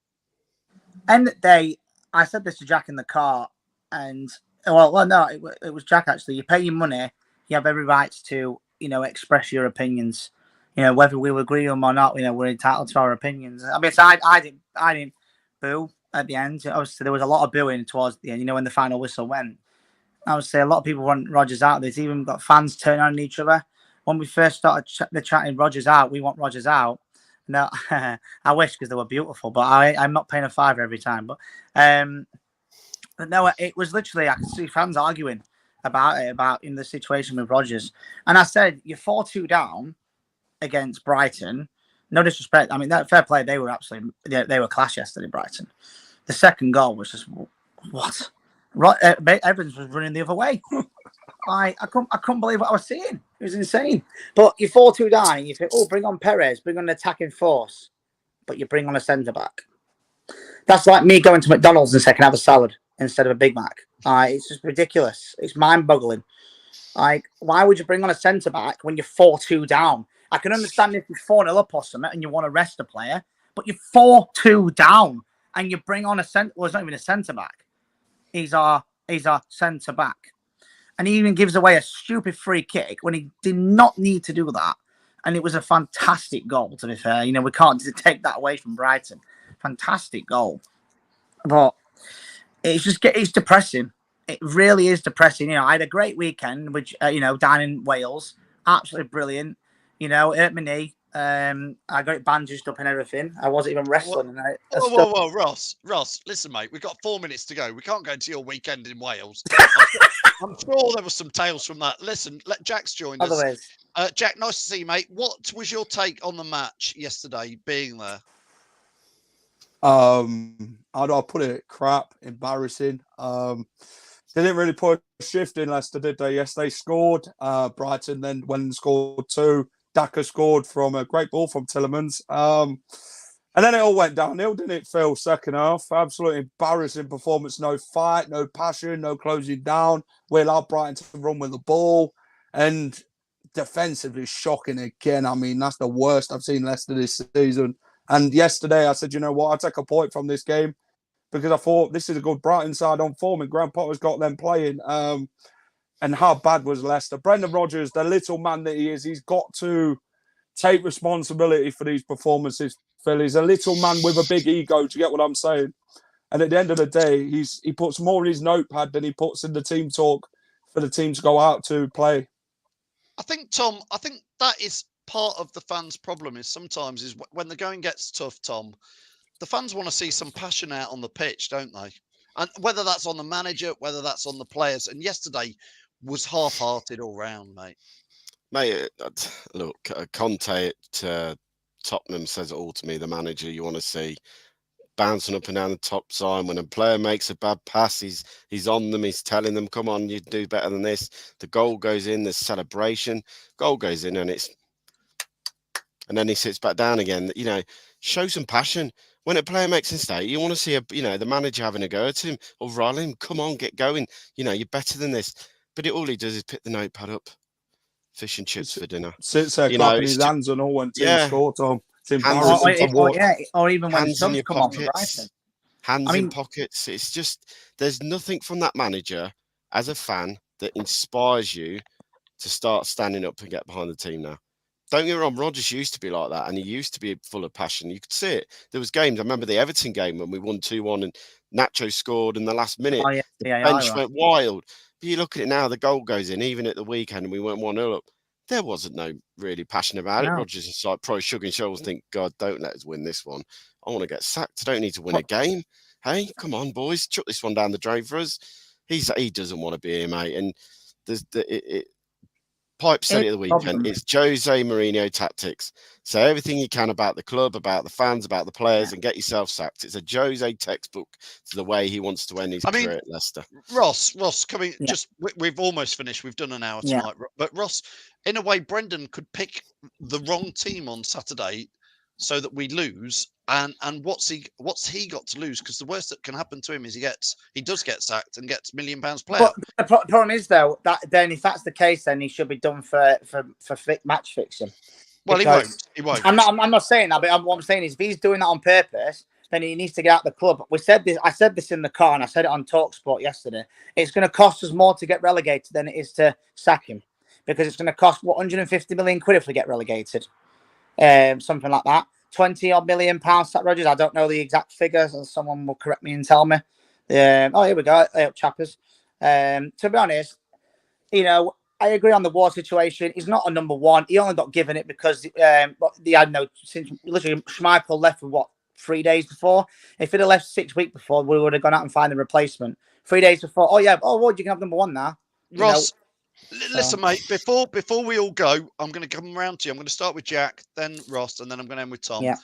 End of the day, I said this to Jack in the car and no, it was Jack actually. You pay your money, you have every right to, express your opinions. Whether we agree with them or not, we're entitled to our opinions. I mean, so I didn't boo at the end. Obviously, there was a lot of booing towards the end. When the final whistle went, I would say a lot of people want Rodgers out. There's even got fans turning on each other. When we first started chatting Rodgers out, we want Rodgers out. No, I wish because they were beautiful, but I'm not paying a £5 every time. But no, it was literally, I could see fans arguing about in the situation with Rodgers. And I said, you're 4-2 down against Brighton. No disrespect. I mean, that fair play, they were class yesterday, Brighton. The second goal was just, what? Evans was running the other way. I couldn't believe what I was seeing. It was insane. But you're 4-2 down and you think, bring on Perez, bring on an attacking force. But you bring on a centre-back. That's like me going to McDonald's and saying, can I have a salad instead of a Big Mac. It's just ridiculous. It's mind-boggling. Why would you bring on a centre-back when you're 4-2 down? I can understand if you're 4-0 up or something and you want to rest a player, but you're 4-2 down and you bring on it's not even a centre-back. He's our centre-back. And he even gives away a stupid free kick when he did not need to do that. And it was a fantastic goal, to be fair. We can't take that away from Brighton. Fantastic goal. But it's depressing. It really is depressing. I had a great weekend, which, down in Wales. Absolutely brilliant. Hurt my knee. I got it bandaged up and everything. I wasn't even wrestling. Whoa, Ross, listen, mate. We've got 4 minutes to go. We can't go into your weekend in Wales. I'm sure there was some tales from that. Listen, Jack's joined us. Otherwise. Jack, nice to see you, mate. What was your take on the match yesterday, being there? How do I put it? Crap, embarrassing. They didn't really put a shift in Leicester, did they? Yes, they scored. Brighton then went and scored 2. Daka scored from a great ball from Tillemans. And then it all went downhill, didn't it, Phil? Second half, absolutely embarrassing performance. No fight, no passion, no closing down. We allowed Brighton to run with the ball, and defensively shocking again. I mean, that's the worst I've seen Leicester this season. And yesterday, I said, you know what, I'll take a point from this game because I thought this is a good Brighton side on form, and Graham Potter's got them playing. And how bad was Leicester? Brendan Rodgers, the little man that he is, he's got to take responsibility for these performances. Phil, he's a little man with a big ego. Do you get what I'm saying? And at the end of the day, he puts more in his notepad than he puts in the team talk for the team to go out to play. I think, Tom, that is part of the fans' problem is sometimes is when the going gets tough, Tom, the fans want to see some passion out on the pitch, don't they? And whether that's on the manager, whether that's on the players. And yesterday was half-hearted all round, mate. Mate, look, Conte at Tottenham says it all to me, the manager you want to see bouncing up and down the top side. When a player makes a bad pass, he's on them, he's telling them, come on, you do better than this. The goal goes in, there's celebration. Goal goes in and then he sits back down again. You know, show some passion. When a player makes a mistake, you want to see the manager having a go at him or rallying him. Come on, get going. You know, you're better than this. But all he does is pick the notepad up. Fish and chips for dinner. Sits there clapping his hands and all when teams score, Tom. It's embarrassing to watch. Or even when hands subs in come pockets, on Brighton. Hands in pockets. It's just, there's nothing from that manager as a fan that inspires you to start standing up and get behind the team now. Don't get me wrong, Rodgers used to be like that, and he used to be full of passion. You could see it. There was games. I remember the Everton game when we won 2-1 and Nacho scored in the last minute. The bench went wild. But you look at it now, the goal goes in, even at the weekend, and we went 1-0 up. There wasn't no really passion about it. Rodgers is like probably shrugging shoulders, think, God, don't let us win this one. I want to get sacked. I don't need to win a game. Hey, come on, boys, chuck this one down the drain for us. He doesn't want to be here, mate. And there's Pipe said it at the weekend. It's Jose Mourinho tactics. Say everything you can about the club, about the fans, about the players, and get yourself sacked. It's a Jose textbook to the way he wants to end his career at Leicester. Ross, coming. We've almost finished. We've done an hour tonight. But Ross, in a way, Brendan could pick the wrong team on Saturday so that we lose. And what's he got to lose? Because the worst that can happen to him is he does get sacked and gets £1 million player. But the problem is though that then if that's the case, then he should be done for match fixing. Well, he won't. I'm not saying that, but what I'm saying is if he's doing that on purpose, then he needs to get out of the club. I said this in the car, and I said it on TalkSport yesterday. It's going to cost us more to get relegated than it is to sack him, because it's going to cost 150 million quid if we get relegated, something like that. 20-odd million pounds sack Rodgers. I don't know the exact figures, and someone will correct me and tell me. Here we go, chappers. To be honest, I agree on the Ward situation. He's not a number one. He only got given it because he had since literally Schmeichel left with 3 days before. If he'd have left 6 weeks before, we would have gone out and found a replacement. 3 days before. Ward, you can have number one now. Ross, listen, mate. Before we all go, I'm going to come around to you. I'm going to start with Jack, then Ross, and then I'm going to end with Tom. Yeah.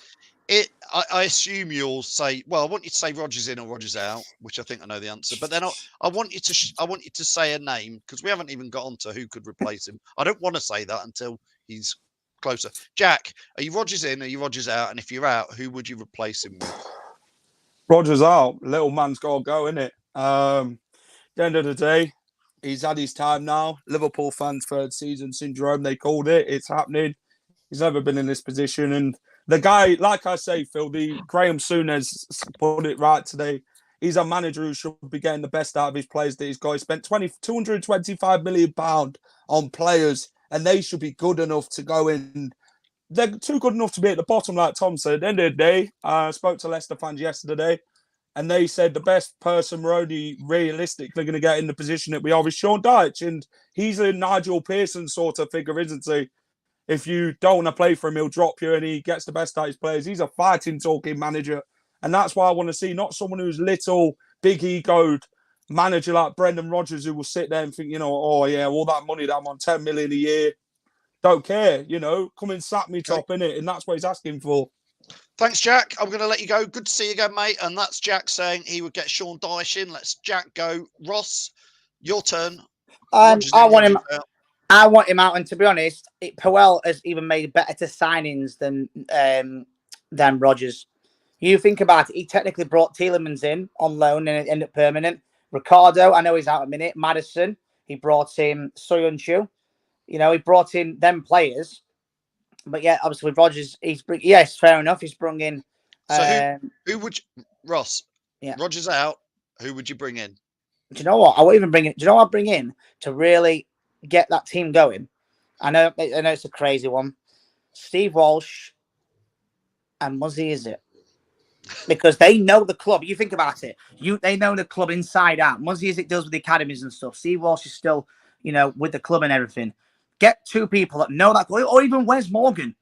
I assume you'll say, well, I want you to say Rodgers in or Rodgers out, which I think I know the answer. But then I want you to say a name, because we haven't even got on to who could replace him. I don't want to say that until he's closer. Jack, are you Rodgers in? Are you Rodgers out? And if you're out, who would you replace him with? Rodgers out. Little man's got to go, innit? At the end of the day, he's had his time now. Liverpool fans' third season syndrome, they called it. It's happening. He's never been in this position. And the guy, like I say, Phil, Graham Souness put it right today. He's a manager who should be getting the best out of his players that he's got. He spent £225 million on players, and they should be good enough to go in. They're too good enough to be at the bottom, like Tom said. At the end of the day, I spoke to Leicester fans yesterday, and they said the best person we're only realistically going to get in the position that we are is Sean Dyche. And he's a Nigel Pearson sort of figure, isn't he? If you don't want to play for him, he'll drop you and he gets the best out of his players. He's a fighting, talking manager. And that's why I want to see not someone who's little, big-egoed manager like Brendan Rodgers who will sit there and think, all that money that I'm on, 10 million a year, don't care, come and sack me top, innit? And that's what he's asking for. Thanks, Jack. I'm going to let you go. Good to see you again, mate. And that's Jack saying he would get Sean Dyche in. Let's Jack go. Ross, your turn. I want him out, and to be honest, Powell has even made better signings than Rodgers. You think about it, he technically brought Tielemans in on loan and it ended up permanent. Ricardo, I know he's out a minute. Maddison, he brought in Soyuncu. You know, he brought in them players. But yeah, obviously with Rodgers, yes, fair enough. He's brought in. So who would you, Ross? Yeah. Rodgers out. Who would you bring in? Do you know what? I won't even bring in. Do you know what I'll bring in to really get that team going? I know it's a crazy one. Steve Walsh and Muzzy, is it? Because they know the club. You think about it. They know the club inside out. Muzzy, as it does with the academies and stuff. Steve Walsh is still, with the club and everything. Get two people that know that, or even Wes Morgan.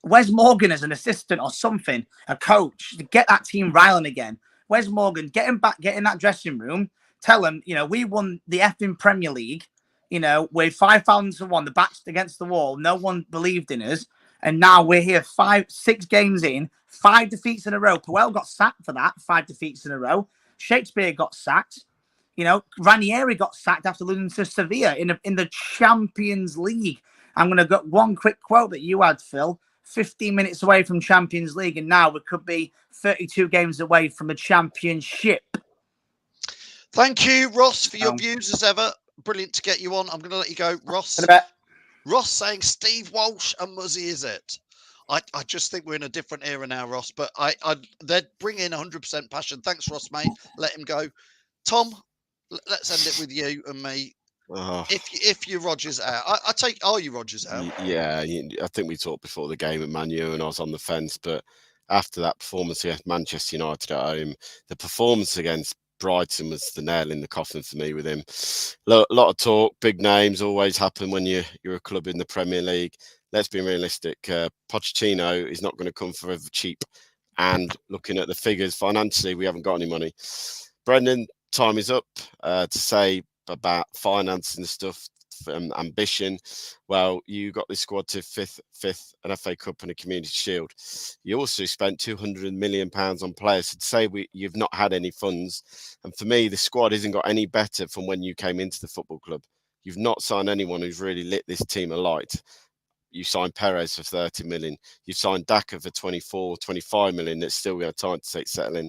Wes Morgan as an assistant or something, a coach, to get that team riling again. Wes Morgan, get him back, get in that dressing room. Tell him, we won the effing Premier League. With 5,001, the backs against the wall. No one believed in us. And now we're here 6 games in, 5 defeats in a row. Puel got sacked for that, 5 defeats in a row. Shakespeare got sacked. Ranieri got sacked after losing to Sevilla in the Champions League. I'm going to get one quick quote that you had, Phil. 15 minutes away from Champions League, and now we could be 32 games away from a championship. Thank you, Ross, for your views as ever. Brilliant to get you on. I'm going to let you go, Ross. Ross saying Steve Walsh and Muzzy, is it? I just think we're in a different era now, Ross. But they'd bring in 100% passion. Thanks, Ross, mate. Let him go. Tom, let's end it with you and me. Oh. If you're Rodgers out, are you Rodgers out? Yeah, I think we talked before the game at Man U and I was on the fence, but after that performance against Manchester United at home, the performance against Brighton was the nail in the coffin for me with him. A lot of talk, big names always happen when you're a club in the Premier League. Let's be realistic. Pochettino is not going to come for cheap, and looking at the figures financially, we haven't got any money. Brendan, time is up to say about finance and stuff, ambition. Well, you got this squad to fifth, an FA Cup and a Community Shield. You also spent £200 million on players. So to say you've not had any funds, and for me, the squad isn't got any better from when you came into the football club. You've not signed anyone who's really lit this team alight. You signed Perez for 30 million. You signed Daka for 24, 25 million. That's still got time to settle in.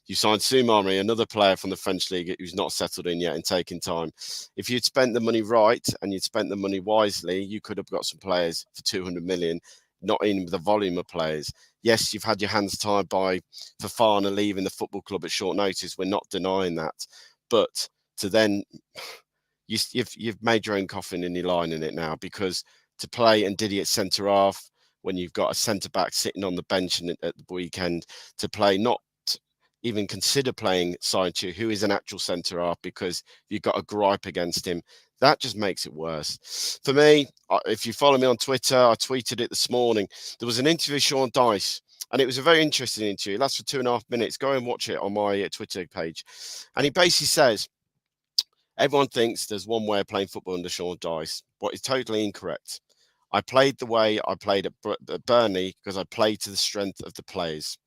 You signed Soumare, another player from the French league who's not settled in yet and taking time. If you'd spent the money right and you'd spent the money wisely, you could have got some players for 200 million, not in with the volume of players. Yes, you've had your hands tied by Fofana leaving the football club at short notice. We're not denying that. But to then, you've made your own coffin and you're lying in it now, because to play Ndidi at centre half when you've got a centre back sitting on the bench at the weekend, to play, not even consider playing Soyuncu, who is an actual centre half, because you've got a gripe against him, that just makes it worse. For me, if you follow me on Twitter, I tweeted it this morning. There was an interview with Sean Dyche, and it was a very interesting interview. It lasts for 2.5 minutes. Go and watch it on my Twitter page. And he basically says, everyone thinks there's one way of playing football under Sean Dyche. What is totally incorrect. I played the way I played at Burnley because I played to the strength of the players.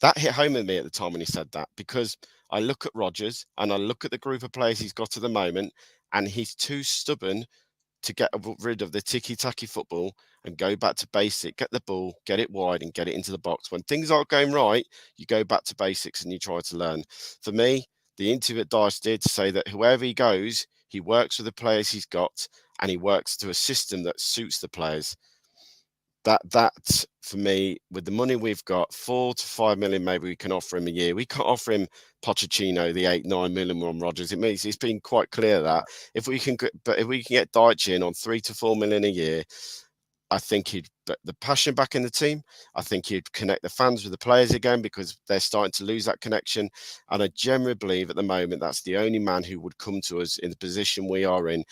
That hit home with me at the time when he said that, because I look at Rodgers and I look at the group of players he's got at the moment, and he's too stubborn to get rid of the ticky-tacky football and go back to basic, get the ball, get it wide and get it into the box. When things aren't going right, you go back to basics and you try to learn. For me, the interview that Dyche did to say that whoever he goes, he works with the players he's got and he works to a system that suits the players. That for me, with the money we've got, 4 to 5 million maybe we can offer him a year. We can't offer him Pochettino the 8-9 million on Rodgers. It's been quite clear that if we can get Dyche in on 3 to 4 million a year, I think he'd put the passion back in the team. I think he'd connect the fans with the players again, because they're starting to lose that connection. And I generally believe at the moment that's the only man who would come to us in the position we are in.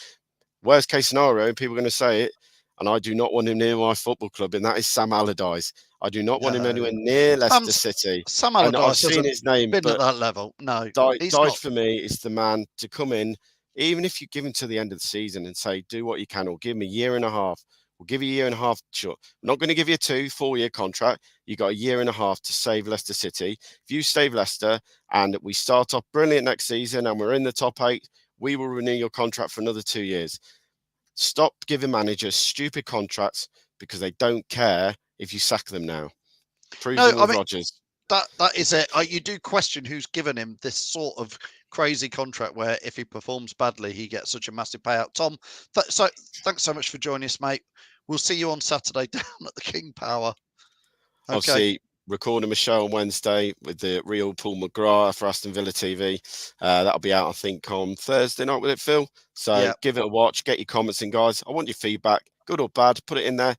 Worst case scenario, and people are going to say it, and I do not want him near my football club, and that is Sam Allardyce. I do not want him anywhere near Leicester City. Sam Allardyce I've seen his name, been but at that level. No, Dyche for me is the man to come in, even if you give him to the end of the season and say, do what you can, or give him a year and a half. We'll give you a year and a half. Sure. We're not going to give you a 4-year contract. You got a year and a half to save Leicester City. If you save Leicester and we start off brilliant next season and we're in the top 8, we will renew your contract for another 2 years. Stop giving managers stupid contracts because they don't care if you sack them now. Prove it with Rodgers. That is it. You do question who's given him this sort of crazy contract where if he performs badly, he gets such a massive payout. Tom, thanks so much for joining us, mate. We'll see you on Saturday down at the King Power. Okay. Obviously, recording a show on Wednesday with the real Paul McGrath for Aston Villa TV. That'll be out, I think, on Thursday night with it, Phil. So give it a watch. Get your comments in, guys. I want your feedback, good or bad. Put it in there.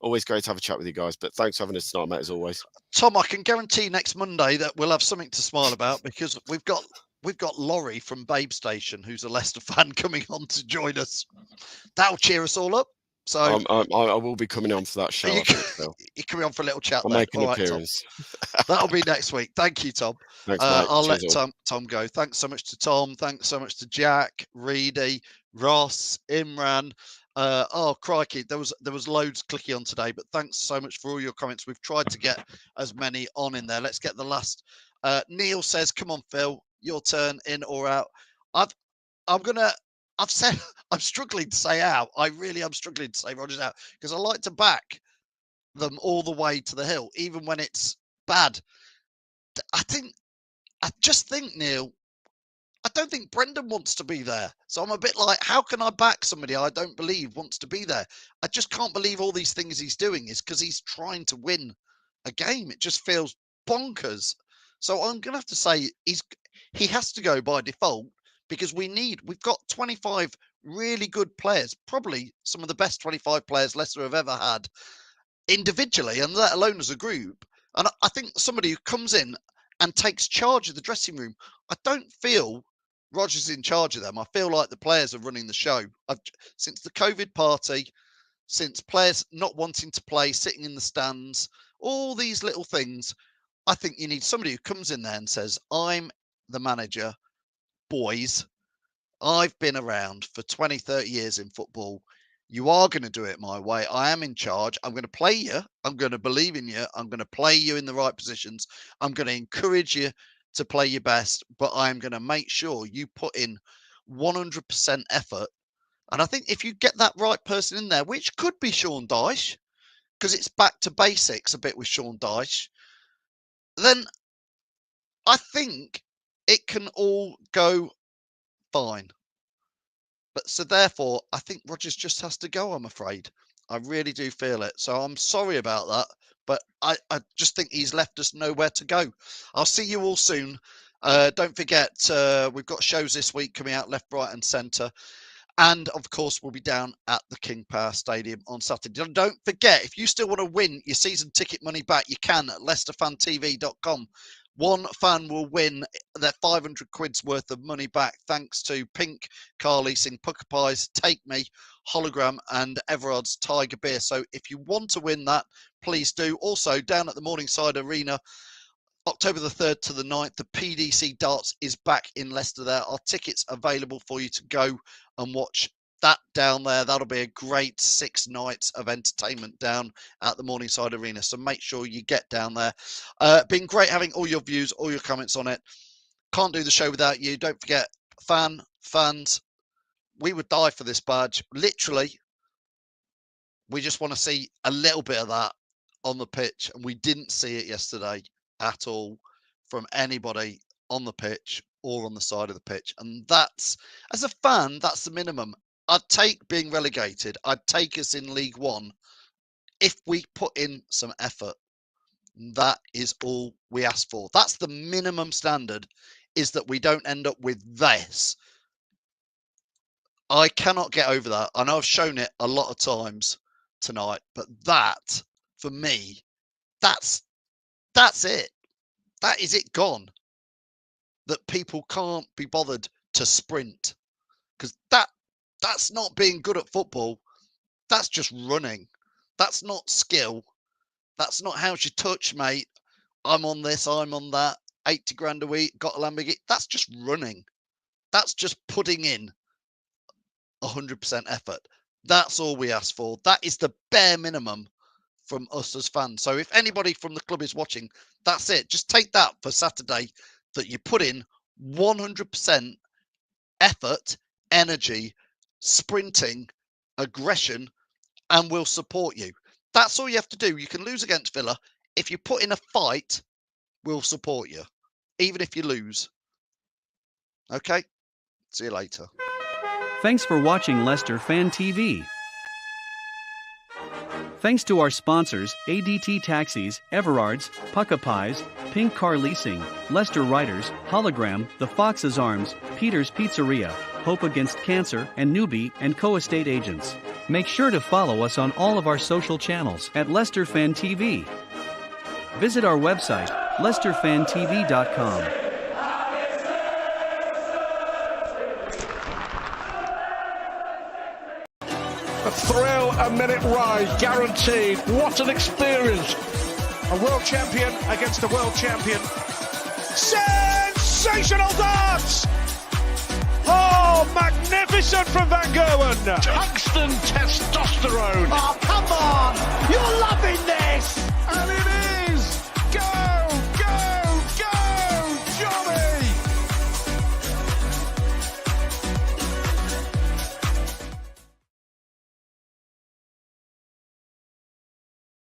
Always great to have a chat with you guys. But thanks for having us tonight, mate, as always. Tom, I can guarantee next Monday that we'll have something to smile about because we've got Laurie from Babe Station, who's a Leicester fan, coming on to join us. That'll cheer us all up. So I will be coming on for that show. You're coming on for a little chat. I'll make an appearance. That'll be next week. Thank you, Tom. Thanks, mate. I'll let Tom go. Thanks so much to Tom. Thanks so much to Jack, Reedy, Ross, Imran. Oh crikey, there was loads clicking on today, but thanks so much for all your comments. We've tried to get as many on in there. Let's get the last. Neil says, "Come on, Phil, your turn, in or out." I've said I'm struggling to say out. I really am struggling to say Rodgers out because I like to back them all the way to the hill, even when it's bad. I just think, Neil, I don't think Brendan wants to be there. So I'm a bit like, how can I back somebody I don't believe wants to be there? I just can't believe all these things he's doing is because he's trying to win a game. It just feels bonkers. So I'm going to have to say he has to go by default because we've got 25 really good players, probably some of the best 25 players Leicester have ever had individually, and let alone as a group. And I think somebody who comes in and takes charge of the dressing room, I don't feel Rodgers is in charge of them. I feel like the players are running the show. Since the COVID party, since players not wanting to play, sitting in the stands, all these little things, I think you need somebody who comes in there and says, I'm the manager, boys. I've been around for 20, 30 years in football. You are going to do it my way. I am in charge. I'm going to play you. I'm going to believe in you. I'm going to play you in the right positions. I'm going to encourage you to play your best, but I'm going to make sure you put in 100% effort. And I think if you get that right person in there, which could be Sean Dyche, because it's back to basics a bit with Sean Dyche, then I think it can all go fine. But so therefore, I think Rodgers just has to go, I'm afraid. I really do feel it. So I'm sorry about that. But I just think he's left us nowhere to go. I'll see you all soon. Don't forget, we've got shows this week coming out left, right and centre. And, of course, we'll be down at the King Power Stadium on Saturday. Don't forget, if you still want to win your season ticket money back, you can at LeicesterFanTV.com. One fan will win their 500 quid's worth of money back thanks to Pink, Car Leasing, Pukka Pies, Take Me, Hollogram and Everards Tiger Beer. So if you want to win that, please do. Also, down at the Morningside Arena, October the 3rd to the 9th, the PDC Darts is back in Leicester. There are tickets available for you to go and watch that down there. That'll be a great 6 nights of entertainment down at the Morningside Arena. So make sure you get down there. Been great having all your views, all your comments on it. Can't do the show without you. Don't forget, fans, we would die for this badge. Literally, we just want to see a little bit of that on the pitch. And we didn't see it yesterday at all from anybody on the pitch or on the side of the pitch. And that's, as a fan, that's the minimum. I'd take being relegated. I'd take us in League One if we put in some effort. That is all we ask for. That's the minimum standard, is that we don't end up with this. I cannot get over that. I know I've shown it a lot of times tonight, but that, for me, that's it. That is it gone. That people can't be bothered to sprint. Because that's not being good at football. That's just running. That's not skill. That's not how's your touch, mate. I'm on this, I'm on that. 80 grand a week, got a Lamborghini. That's just running. That's just putting in 100% effort. That's all we ask for. That is the bare minimum from us as fans. So if anybody from the club is watching, that's it. Just take that for Saturday, that you put in 100% effort, energy, sprinting, aggression, and we'll support you. That's all you have to do. You can lose against Villa. If you put in a fight, we'll support you, even if you lose. Okay? See you later. Thanks for watching Leicester Fan TV. Thanks to our sponsors, ADT Taxis, Everards, Pukka Pies, Pink Car Leasing, Leicester Riders, Hollogram, The Fox's Arms, Peter's Pizzeria, Hope Against Cancer, and Newby Co estate agents. Make sure to follow us on all of our social channels at Leicester Fan TV. Visit our website, leicesterfantv.com. A thrill, a minute ride, guaranteed. What an experience. A world champion against a world champion. Sensational dance! Oh, magnificent from Van Gerwen. Tungsten testosterone. Oh, come on! You're loving this! And it is!